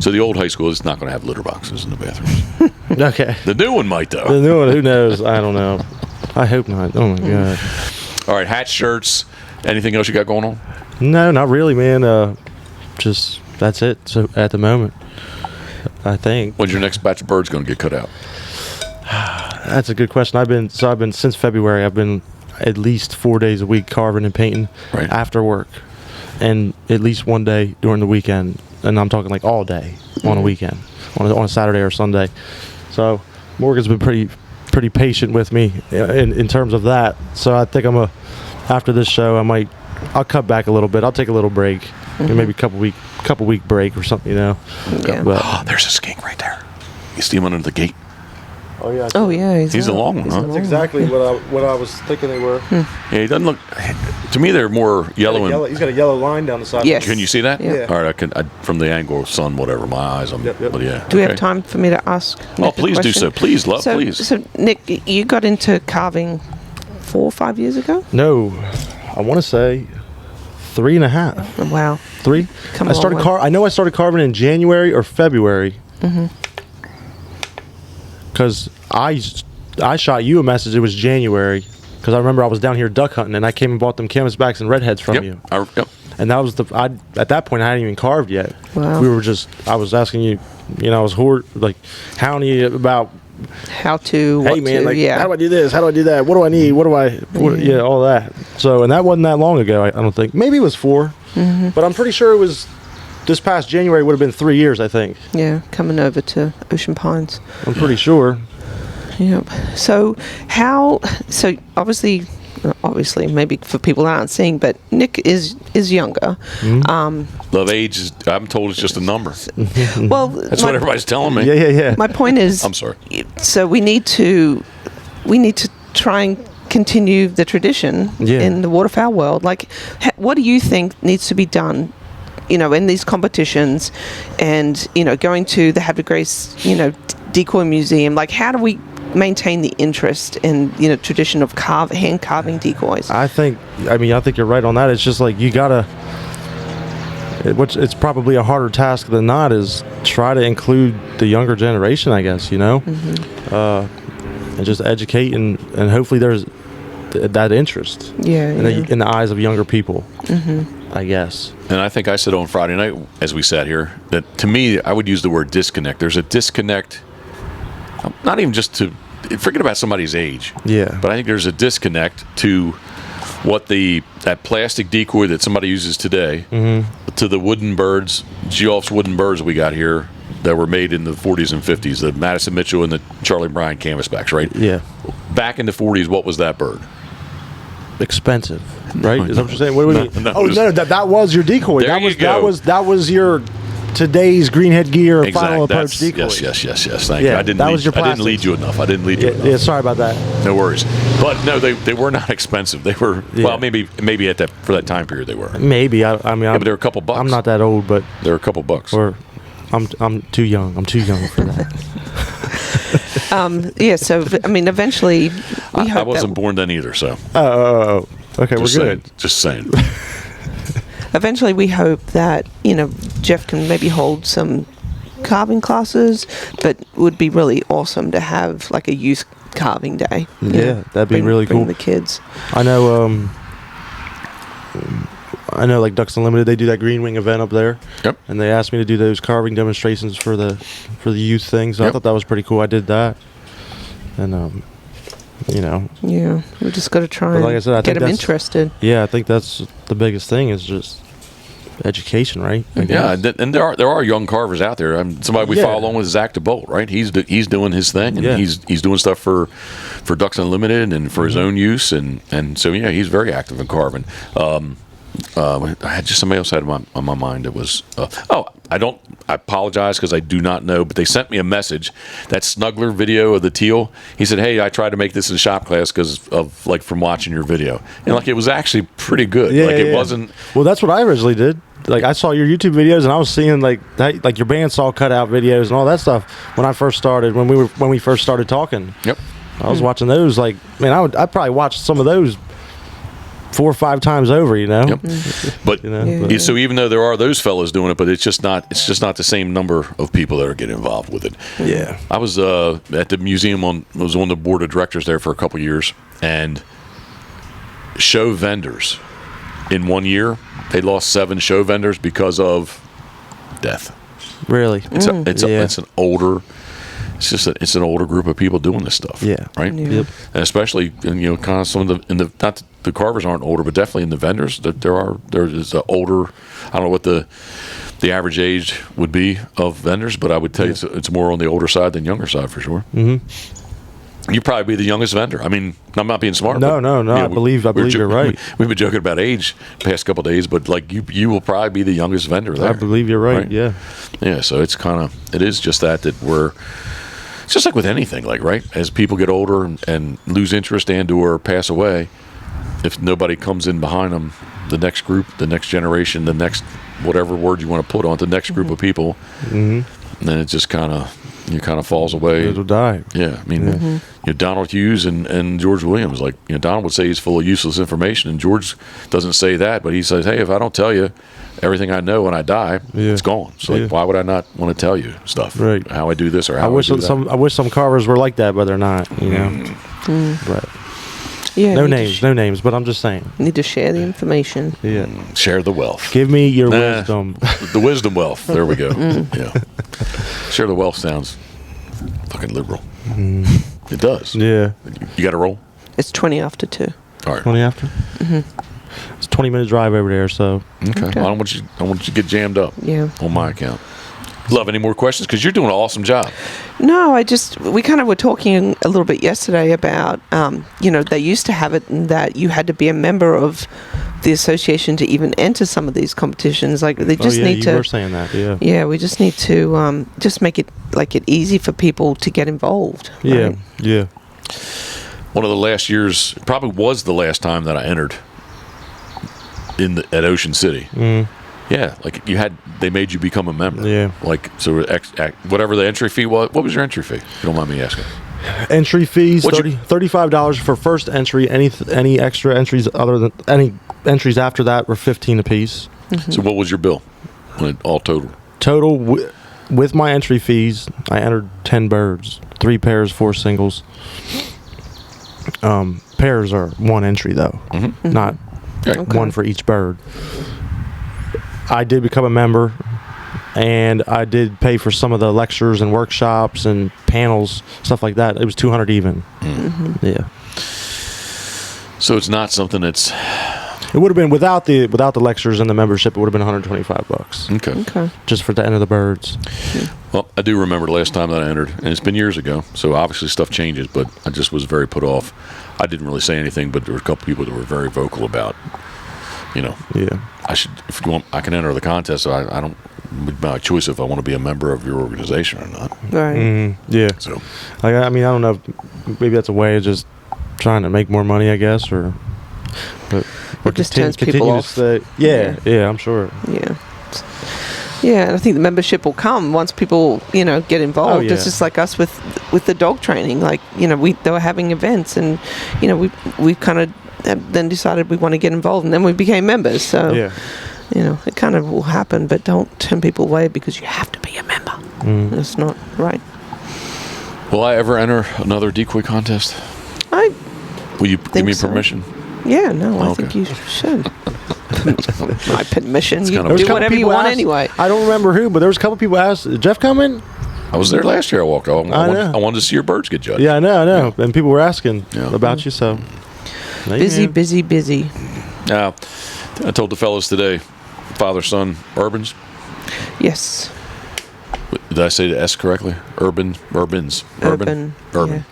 So the old high school is not going to have litter boxes in the bathrooms. Okay. The new one might though. The new one, who knows? I don't know. I hope not. Oh my god. All right. Hat, shirts. Anything else you got going on? No, not really, man. Just that's it. So at the moment, I think When's your next batch of birds going to get cut out? that's a good question. I've been since February. I've been at least 4 days a week carving and painting Right. after work, and at least one day during the weekend. And I'm talking like all day on a weekend, on a Saturday or Sunday. So Morgan's been pretty pretty patient with me in terms of that. So I think after this show, I'll cut back a little bit. I'll take a little break, maybe a couple week break or something, Yeah. Oh, there's a skink right there. You see him under the gate. Oh yeah. Oh yeah. He's a long one, huh? That's exactly what I was thinking they were. Yeah, he doesn't look. To me, they're more yellow and. He's got a yellow line down the side. Yes. Can you see that? Yeah. All right, from the angle, sun, whatever, my eyes. Yep. But yeah. Do we have time for me to ask Nick Oh, a please do question? so. Please, love, please. So, Nick, you got into carving 4 or 5 years ago? No, I want to say 3.5. Oh, wow. 3. Come I a long started way. I know I started carving in January or February. Because I shot you a message. It was January. Because I remember I was down here duck hunting and I came and bought them canvasbacks and redheads from you. Yep. And that was at that point I hadn't even carved yet. Wow. I was asking you, I was hounding you about, How to, hey what man, to, like, yeah. how do I do this? How do I do that? What do I need? All that. So, and that wasn't that long ago, I don't think. Maybe it was 4, but I'm pretty sure it was this past January would have been 3 years, I think. Yeah, coming over to Ocean Pines. I'm pretty sure. Yep. So obviously, maybe for people that aren't seeing, but Nick is younger. Love age is, I'm told it's just a number. Well, That's what everybody's telling me. Yeah. my point is, I'm sorry. So we need to try and continue the tradition in the waterfowl world. Like, what do you think needs to be done? In these competitions, and going to the Havre de Grace, decoy museum. Like, how do we maintain the interest in tradition of hand carving decoys? I think you're right on that. It's just like you gotta. It's probably a harder task than not is try to include the younger generation, I guess. And just educate and hopefully there's that interest. In the eyes of younger people. I guess. And I think I said on Friday night, as we sat here, that to me, I would use the word disconnect. There's a disconnect, not even just to forget about somebody's age. Yeah. But I think there's a disconnect to what that plastic decoy that somebody uses today to the wooden birds, Geoff's wooden birds we got here that were made in the 40s and 50s, the Madison Mitchell and the Charlie Bryan canvasbacks, right? Yeah. Back in the 40s, what was that bird? Expensive, right? Is that what you're saying? What do we mean? No, that was your decoy. That was your today's greenhead gear final approach decoy. Yes. Thank you. I didn't lead you enough. Yeah, sorry about that. No worries. But no, they were not expensive. They were well, maybe at for that time period they were. Maybe but they were a couple bucks. I'm not that old, but they were a couple bucks. Or I'm too young. I'm too young for that. So eventually, I wasn't born then either. So. Oh. Okay, we're good. Just saying. Eventually, we hope that Jeff can maybe hold some carving classes, but it would be really awesome to have like a youth carving day. Yeah, that'd be really cool. Bring the kids. I know. Like Ducks Unlimited, they do that Green Wing event up there. Yep. And they asked me to do those carving demonstrations for the youth thing. So I thought that was pretty cool. I did that, and Yeah, we just got to try like I said, I get think them interested. Yeah, I think that's the biggest thing is just education, right? Yeah, and there are young carvers out there. Somebody we follow along with is Zach DeBolt, right? He's doing his thing, and he's doing stuff for Ducks Unlimited and for his own use, and so he's very active in carving. I had just somebody else had on my mind. It was I apologize because I do not know, but they sent me a message. That Snuggler video of the teal. He said, "Hey, I tried to make this in shop class because of from watching your video, and it was actually pretty good. It wasn't." Well, that's what I originally did. Like I saw your YouTube videos and I was seeing like your bandsaw cutout videos and all that stuff when I first started when we first started talking. Yep. I was watching those. Like, man, I'd probably watch some of those 4 or 5 times over, Yep. But so even though there are those fellows doing it, but it's just not the same number of people that are getting involved with it. Yeah. I was at the museum was on the board of directors there for a couple years, and show vendors in 1 year they lost 7 show vendors because of death. Really? It's an older. It's an older group of people doing this stuff. Yeah. Right. Yep. And especially kind of some of not the carvers aren't older, but definitely in the vendors there is an older. I don't know what the average age would be of vendors, but I would tell you it's more on the older side than younger side for sure. Mm-hmm. You'd probably be the youngest vendor. I mean, I'm not being smart. No, but, no, no. you know, I believe you're right. We've been joking about age the past couple of days, but like you will probably be the youngest vendor there. I believe you're right. Yeah. Yeah. So it is just that it's just like with anything, like, right? As people get older and lose interest or pass away, if nobody comes in behind them, the next group, the next generation, the next whatever word you want to put on the next group of people, then it just kind of falls away. It'll die. Yeah, I mean, you know, Donald Hughes and George Williams, like, you know, Donald would say he's full of useless information, and George doesn't say that, but he says, hey, if I don't tell you everything I know when I die, it's gone. So like, why would I not want to tell you stuff? Right. How I do this or how I wish do that. I wish some carvers were like that, but they're not. You know. But Yeah. no names. But I'm just saying. Need to share the information. Yeah. Share the wealth. Give me your wisdom. The wisdom wealth. There we go. Yeah. Share the wealth sounds fucking liberal. It does. Yeah. You got to roll? It's 20 after 2. All right. 20 after. It's a 20-minute drive over there, so. Okay. Well, I don't want you to get jammed up. Yeah. On my account. Love, any more questions? Because you're doing an awesome job. No, we kind of were talking a little bit yesterday about, you know, they used to have it that you had to be a member of the association to even enter some of these competitions. Like, they just need to. You were saying that, yeah. Yeah, we just need to just make it easy for people to get involved. Yeah, right? yeah. One of the last years, probably was the last time that I entered at Ocean City. Yeah, like they made you become a member. Yeah. Like, so whatever the entry fee was. What was your entry fee? If you don't mind me asking. Entry fees, $35 for first entry. Any extra entries other than any entries after that were $15 a piece. So what was your bill when it all totaled? Total with my entry fees, I entered 10 birds, 3 pairs, 4 singles. Pairs are 1 entry though, not one for each bird. I did become a member, and I did pay for some of the lectures and workshops and panels, stuff like that. It was $200 even. Yeah. So it's not something that's. It would have been without the lectures and the membership. It would have been $125. Okay. Just for the end of the birds. Well, I do remember the last time that I entered, and it's been years ago. So obviously stuff changes, but I just was very put off. I didn't really say anything, but there were a couple people that were very vocal about, you know. Yeah. If you want, I can enter the contest. So I don't. It's my choice if I want to be a member of your organization or not. Right. Yeah. So, like, I mean, I don't know. Maybe that's a way of just trying to make more money, I guess, or. But it just turns people off. Yeah, I'm sure. Yeah. Yeah, and I think the membership will come once people, you know, get involved. Oh, yeah. It's just like us with the dog training. Like, you know, they were having events, and, you know, we kind of then decided we want to get involved, and then we became members. So, you know, it kind of will happen, but don't turn people away because you have to be a member. That's not right. will I ever enter another decoy contest? Will you give me permission? Yeah, no, I think you should. My permission. You kind of do whatever you want anyway. I don't remember who, but there was a couple people asked, "Is Jeff coming?" I was there last year. I walked off. I wanted to see your birds get judged. Yeah, I know. And people were asking about you, so. Busy. Now, I told the fellas today, father-son, Urbans. Yes. Did I say the S correctly? Urbans. Urban. Yeah.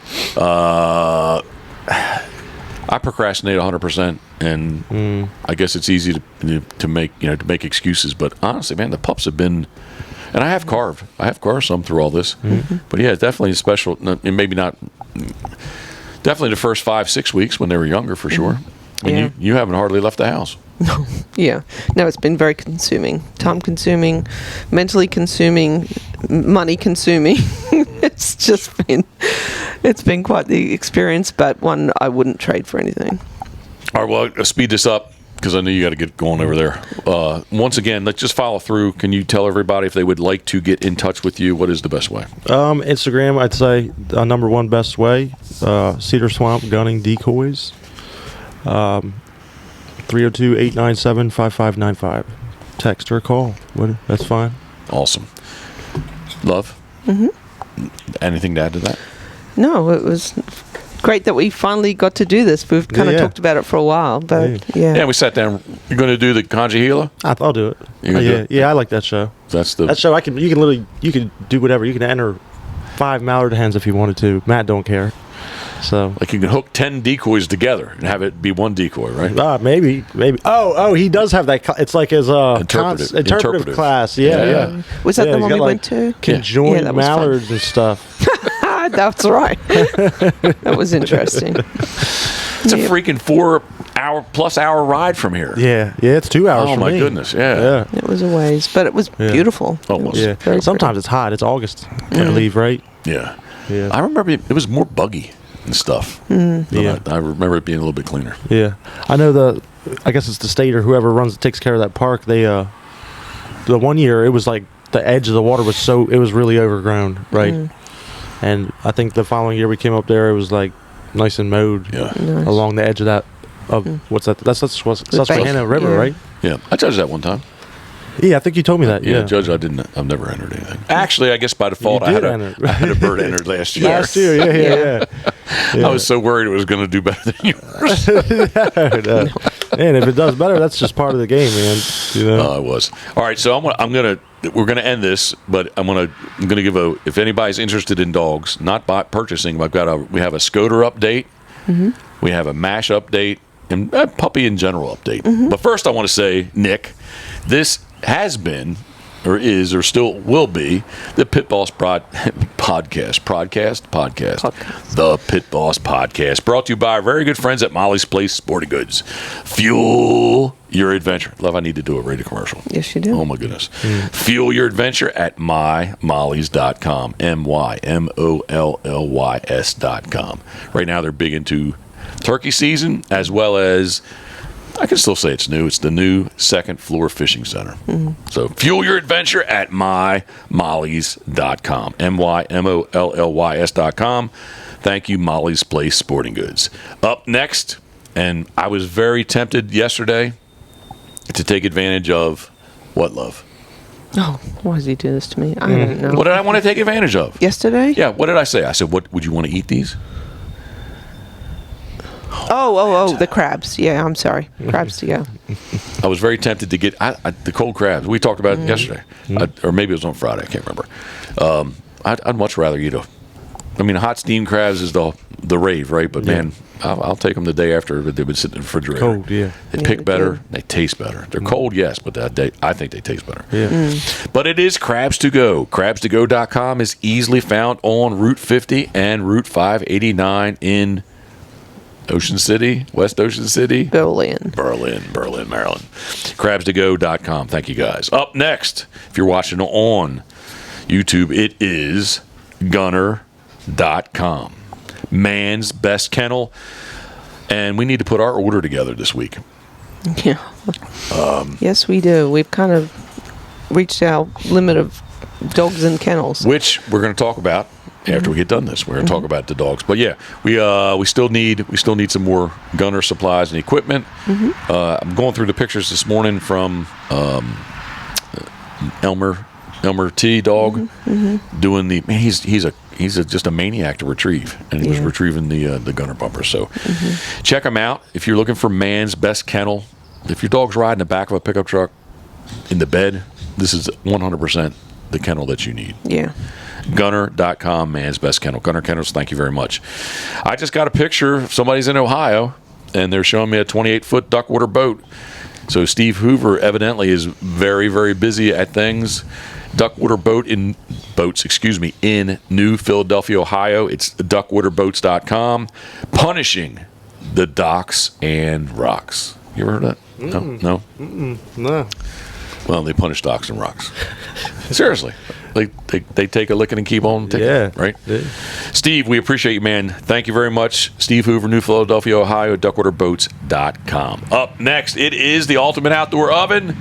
I procrastinate 100%, and I guess it's easy to make excuses. But honestly, man, the pups have been, and I have carved some through all this. But yeah, it's definitely special. And maybe not. Definitely the first 5-6 weeks when they were younger, for sure. I mean, you haven't hardly left the house. Yeah. No, it's been very consuming. Time consuming, mentally consuming, money consuming. It's been quite the experience, but one I wouldn't trade for anything. All right, well, I'll speed this up because I know you got to get going over there. Once again, let's just follow through. Can you tell everybody if they would like to get in touch with you, what is the best way? Instagram, I'd say number one best way. Cedar Swamp Gunning Decoys. 302-897-5595. Text or call. That's fine. Awesome. Love? Anything to add to that? No, it was great that we finally got to do this. We've kind of talked about it for a while, but Yeah, we sat down. You're going to do the Conja Gila? I'll do it. Yeah, I like that show. That show. You can do whatever. You can enter 5 mallard hens if you wanted to. Matt don't care. So Like you can hook 10 decoys together and have it be one decoy, right? maybe. Oh, he does have that. It's like his interpretive class. Yeah. Was that the he's one got, we like, went to? Conjoined Yeah, that was fun. mallards and stuff. That's right. That was interesting. It's a freaking 4-hour+ ride from here. Yeah, it's 2 hours. Oh for my me. goodness, yeah. It was a ways, but it was beautiful. Almost. It was very Sometimes it's hot. It's August. Can't leave, right? Yeah. Yeah. I remember it was more buggy and stuff. Yeah. I remember it being a little bit cleaner. Yeah, I know I guess it's the state or whoever takes care of that park. They, the one year it was like the edge of the water was it was really overgrown, right? And I think the following year we came up there, it was like nice and mowed along the edge of that. What's that? That's Susquehanna River, right? Yeah, I judged that one time. Yeah, I think you told me that. Yeah, Judge, I've never entered anything. Actually, I guess by default, I had a bird entered last year. Last year, yeah. I was so worried it was going to do better than yours. No. And if it does better, that's just part of the game, man. You know. I was. All right, so we're gonna end this, but I'm gonna give if anybody's interested in dogs, not purchasing, we have a Scoter update, we have a Mash update, and a puppy in general update. But first, I want to say, Nick, this has been, or is, or still will be, the Pitboss Podcast. The Pitboss Podcast, brought to you by our very good friends at Molly's Place Sporting Goods. Fuel your adventure. Love, I need to do a radio commercial. Yes, you do. Oh, my goodness. Fuel your adventure at mymollys.com. MYMOLLYS.com. Right now, they're big into turkey season, as well as, I can still say it's new. It's the new second floor fishing center. So fuel your adventure at mymollys.com. MYMOLLYS.com. Thank you, Molly's Place Sporting Goods. Up next, and I was very tempted yesterday to take advantage of what, love? Oh, why does he do this to me? I don't know. What did I want to take advantage of? Yesterday? Yeah, what did I say? I said, "What would you want to eat these?" Oh, the crabs. Yeah, I'm sorry. Crabs to go. I was very tempted to get the cold crabs. We talked about it yesterday. Or maybe it was on Friday. I can't remember. I'd much rather eat hot steamed crabs is the rave, right? But, man, I'll take them the day after they've been sitting in the refrigerator. Cold, yeah. They pick better. They taste better. They're cold, yes, but I think they taste better. Yeah. But it is Crabs to Go. Crabs2go.com is easily found on Route 50 and Route 589 in Ocean City, West Ocean City. Berlin, Maryland. Crabs2go.com. Thank you, guys. Up next, if you're watching on YouTube, it is Gunner.com. Man's best kennel. And we need to put our order together this week. Yeah. Yes, we do. We've kind of reached our limit of dogs and kennels. Which we're going to talk about after we get done this. We're going to talk about the dogs. But yeah, we still need some more gunner supplies and equipment. I'm going through the pictures this morning from Elmer T dog doing the, man, he's just a maniac to retrieve, and he was retrieving the gunner bumper. So check him out if you're looking for man's best kennel. If your dog's riding the back of a pickup truck in the bed, this is 100% the kennel that you need. Yeah. Gunner.com, man's best kennel. Gunner Kennels, thank you very much. I just got a picture. Somebody's in Ohio, and they're showing me a 28-foot duckwater boat. So Steve Hoover evidently is very, very busy at things. Duckwater boats in New Philadelphia, Ohio. It's duckwaterboats.com. Punishing the docks and rocks. You ever heard of that? No? No. Well, they punish docks and rocks. Seriously. They take a licking and keep on taking, right? Yeah. Steve, we appreciate you, man. Thank you very much. Steve Hoover, New Philadelphia, Ohio, duckwaterboats.com. Up next, it is the Ultimate Outdoor Oven.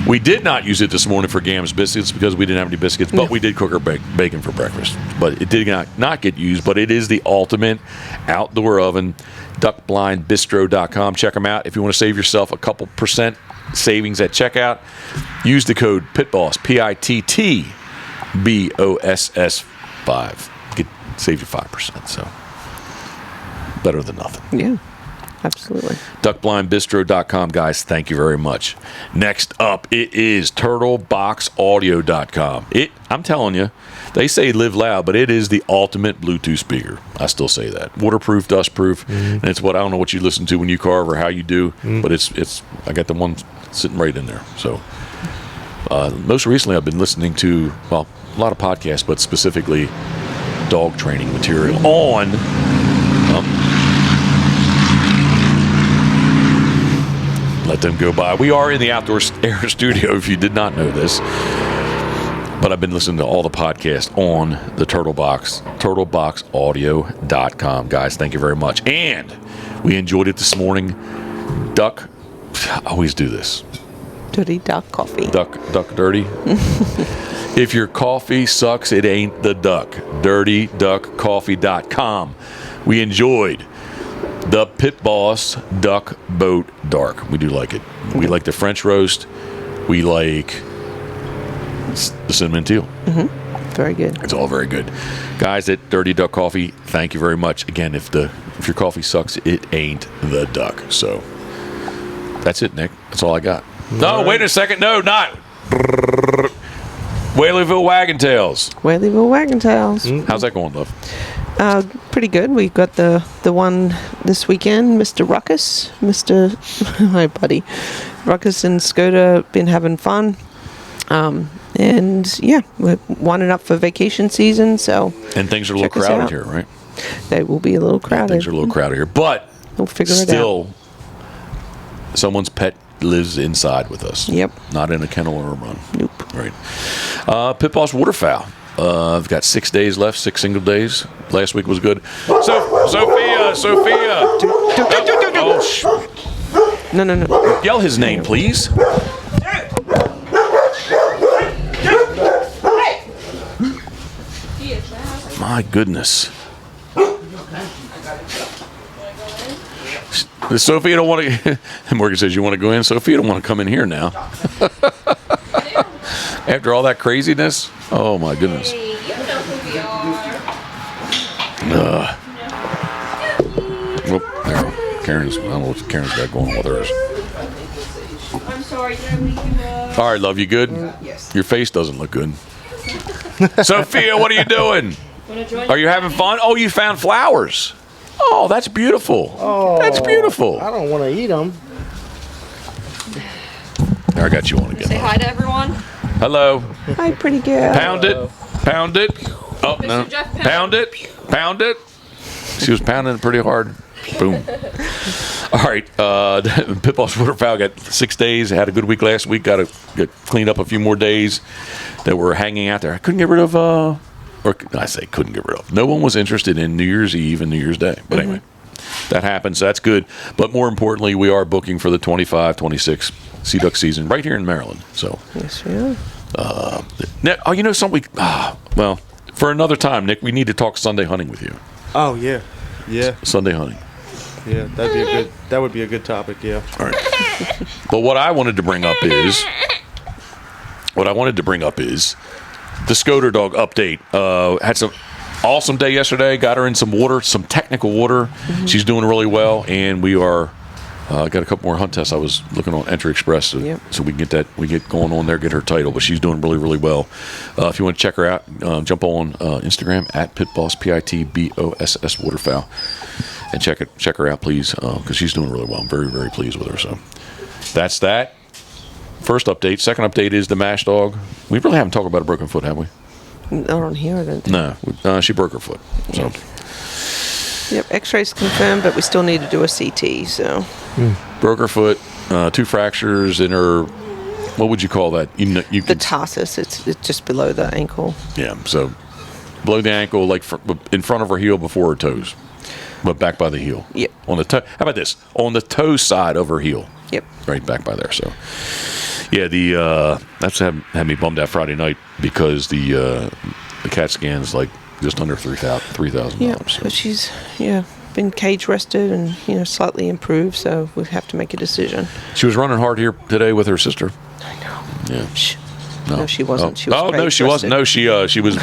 We did not use it this morning for Gam's biscuits because we didn't have any biscuits, but we did cook our bacon for breakfast. But it did not get used, but it is the Ultimate Outdoor Oven. Duckblindbistro.com. Check them out. If you want to save yourself a couple % savings at checkout, use the code PITBOSS, PITTBOSS 5. Save you 5%, so better than nothing. Yeah. Absolutely. Duckblindbistro.com, guys. Thank you very much. Next up, it is turtleboxaudio.com. I'm telling you, they say live loud, but it is the ultimate Bluetooth speaker. I still say that. Waterproof, dustproof, and it's what I don't know what you listen to when you carve or how you do, but it's. I got the one sitting right in there. So most recently, I've been listening to a lot of podcasts, but specifically dog training material on. Let them go by. We are in the Outdoor Air Studio, if you did not know this. But I've been listening to all the podcasts on the Turtle Box, turtleboxaudio.com. Guys, thank you very much. And we enjoyed it this morning. I always do this. Dirty Duck Coffee. Duck dirty. If your coffee sucks, it ain't the duck. DirtyDuckCoffee.com. We enjoyed the Pitboss Duck Boat Dark. We do like it. We like the French roast. We like the cinnamon teal. Very good. It's all very good. Guys at Dirty Duck Coffee, thank you very much. Again, if your coffee sucks, it ain't the duck. So that's it, Nick. That's all I got. No, wait a second. No, not. Whaleyville Wagon Tails. Whaleyville Wagon Tails. How's that going, love? Pretty good. We've got the one this weekend, Mr. Ruckus. My buddy. Ruckus and Skoda been having fun. And yeah, we're winding up for vacation season, so. And things are a little crowded here, right? They will be a little crowded. Things are a little crowded here, but we'll figure it out. Still, someone's pet lives inside with us. Yep. Not in a kennel or a run. Nope. Right. Pitboss Waterfowl. I've got 6 days left, 6 single days. Last week was good. Sophia. No. Yell his name, please. My goodness. Sophia don't want to. Morgan says you want to go in. Sophia don't want to come in here now. After all that craziness. Oh my goodness. Hey, you know who we are. Whoop, there. Karen's. I don't know what Karen's got going on with hers. I'm sorry, did I leave you up? All right, love, you good? Yes. Your face doesn't look good. Sophia, what are you doing? Are you having fun? Oh, you found flowers. Oh, that's beautiful. Oh, that's beautiful. I don't want to eat them. There, I got you on again. Say hi to everyone. Hello. Hi, pretty girl. Pound it. Oh, no. Mr. Jeff Pound it. She was pounding it pretty hard. Boom. All right. Pitboss Waterfowl got 6 days. Had a good week last week. Got to get cleaned up a few more days that were hanging out there. I couldn't get rid of, or I say couldn't get rid of. No one was interested in New Year's Eve and New Year's Day. But anyway, that happens. So that's good. But more importantly, we are booking for the 25-26 Sea Duck season right here in Maryland. So. Yes, we are. Nick, you know something? Well, for another time, Nick, we need to talk Sunday hunting with you. Oh yeah. Sunday hunting. Yeah, that would be a good topic. Yeah. All right. But what I wanted to bring up is the Skoda dog update. Had some awesome day yesterday. Got her in some water, some technical water. She's doing really well, and we are got a couple more hunt tests. I was looking on Entry Express, so we can get going on there, get her title. But she's doing really, really well. If you want to check her out, jump on Instagram at Pitboss PITBOSS Waterfowl, and check her out, please, because she's doing really well. I'm very, very pleased with her. So that's that. First update. Second update is the mash dog. We really haven't talked about a broken foot, have we? Not on here, I don't think. No, she broke her foot. So. Yep, X-rays confirmed, but we still need to do a CT. So broke her foot, 2 fractures in her. What would you call that? The tarsus. It's just below the ankle. Yeah, so below the ankle, like in front of her heel, before her toes, but back by the heel. Yep. On the toe. How about this? On the toe side of her heel. Yep. Right back by there. So. Yeah, that's had me bummed out Friday night because the CAT scan's like just under $3,000. Yeah, but she's been cage rested and slightly improved, so we have to make a decision. She was running hard here today with her sister. I know. Yeah. No, she wasn't. She was no, she wasn't. No, she was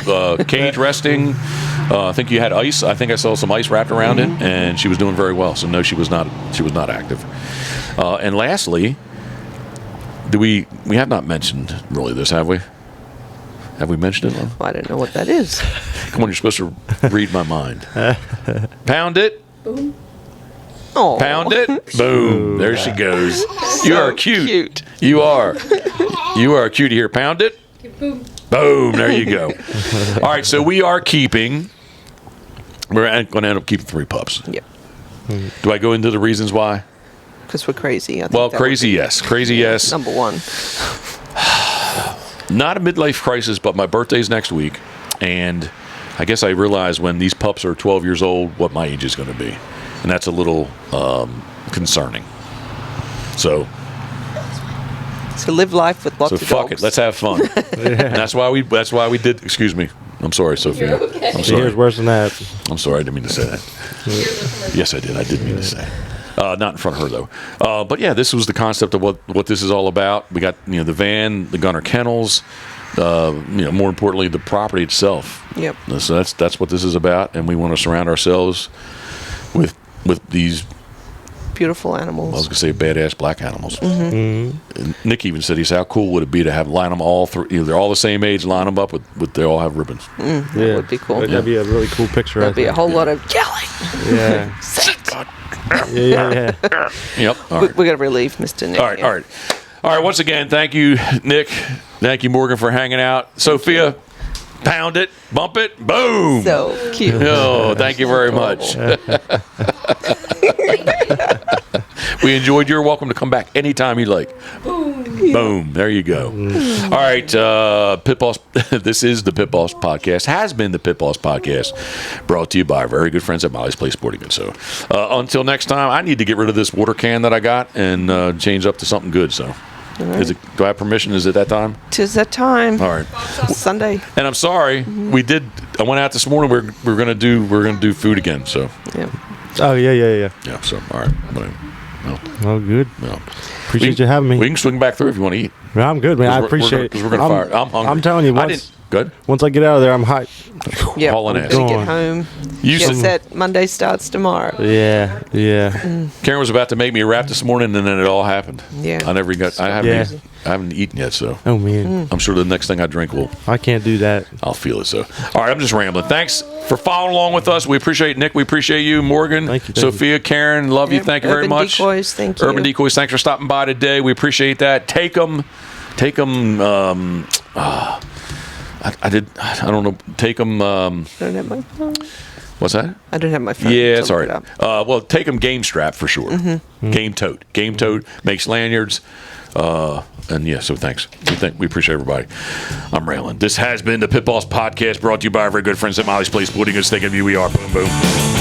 cage resting. I think you had ice. I think I saw some ice wrapped around it, and she was doing very well. So no, she was not active. And lastly, we have not mentioned really this, have we? Have we mentioned it? Well, I don't know what that is. Come on, you're supposed to read my mind. Pound it. Boom. Oh, Pound it. Boom. There she goes. You are cute. You are a cutie here. Pound it. Boom. Boom. There you go. All right, so we are keeping. We're going to end up keeping 3 pups. Yep. Do I go into the reasons why? Because we're crazy. I think Well, that crazy, would be yes. Crazy, yes. Number one. Not a midlife crisis, but my birthday's next week, and I guess I realize when these pups are 12 years old what my age is going to be, and that's a little concerning. So live life with lots so of fuck dogs. it, let's have fun. And that's why we did. Excuse me, I'm sorry, Sophia. You're okay. I'm sorry. Here's worse than that. I'm sorry, I didn't mean to say that. Yes, I did. I did mean to say. Not in front of her though. But yeah, this was the concept of what this is all about. We got the van, the Gunner kennels. More importantly, the property itself. Yep. So that's what this is about, and we want to surround ourselves with these. Beautiful animals. I was going to say badass black animals. And Nick even said, he said, how cool would it be to have line them all through? They're all the same age. Line them up with they all have ribbons. That would be cool. That'd be a really cool picture. That'd be a whole lot of yelling. Yeah. Yeah. Yep. All We're right. going to relieve Mr. Nick. All right. All right. Once again, thank you, Nick. Thank you, Morgan, for hanging out. Sophia, pound it, bump it, boom. So cute. Oh, thank you very much. We enjoyed. You're welcome to come back anytime you like. Boom. Boom. There you go. All right, Pitboss. This is the Pitboss Podcast. Has been the Pitboss Podcast, brought to you by our very good friends at Molly's Place Sporting Goods. So until next time, I need to get rid of this water can that I got and change up to something good. So, do I have permission? Is it that time? 'Tis that time. All right. Sunday. And I'm sorry, we did. I went out this morning. We're gonna do food again. So Yeah. Oh yeah. yeah. So all right. But, no. Oh, good. No. Appreciate you having me. We can swing back through if you want to eat. Well, I'm good, man. I We're appreciate it. because we're gonna fire. I'm hungry. I'm telling you, Good. once I get out of there, I'm hyped. Yeah. Hauling I'm ass. gonna Go get on. home. You Get said set. Monday starts tomorrow. Yeah. Karen was about to make me a wrap this morning, and then it all happened. Yeah. I never got. I haven't eaten yet, so Oh man, I'm sure the next thing I drink I can't do that. I'll feel it. So, all right, I'm just rambling. Thanks for following along with us. We appreciate Nick. We appreciate you, Morgan, Thank you. Sophia, Karen. Love you. Yep. Thank you very Urban much. Decoys, thank you. Urban Decoys. Thanks for stopping by today. We appreciate that. Take them. I don't know. Take them. I don't have my phone. What's that? I don't have my phone. Yeah, so it's all look right. it up. Well, take them game strap for sure. Game tote. Game tote makes lanyards. And yeah, so thanks. We appreciate everybody. I'm railing. This has been the Pitboss Podcast, brought to you by our very good friends at Molly's Place Sporting Goods. Thinking of you, we are. Boom, boom.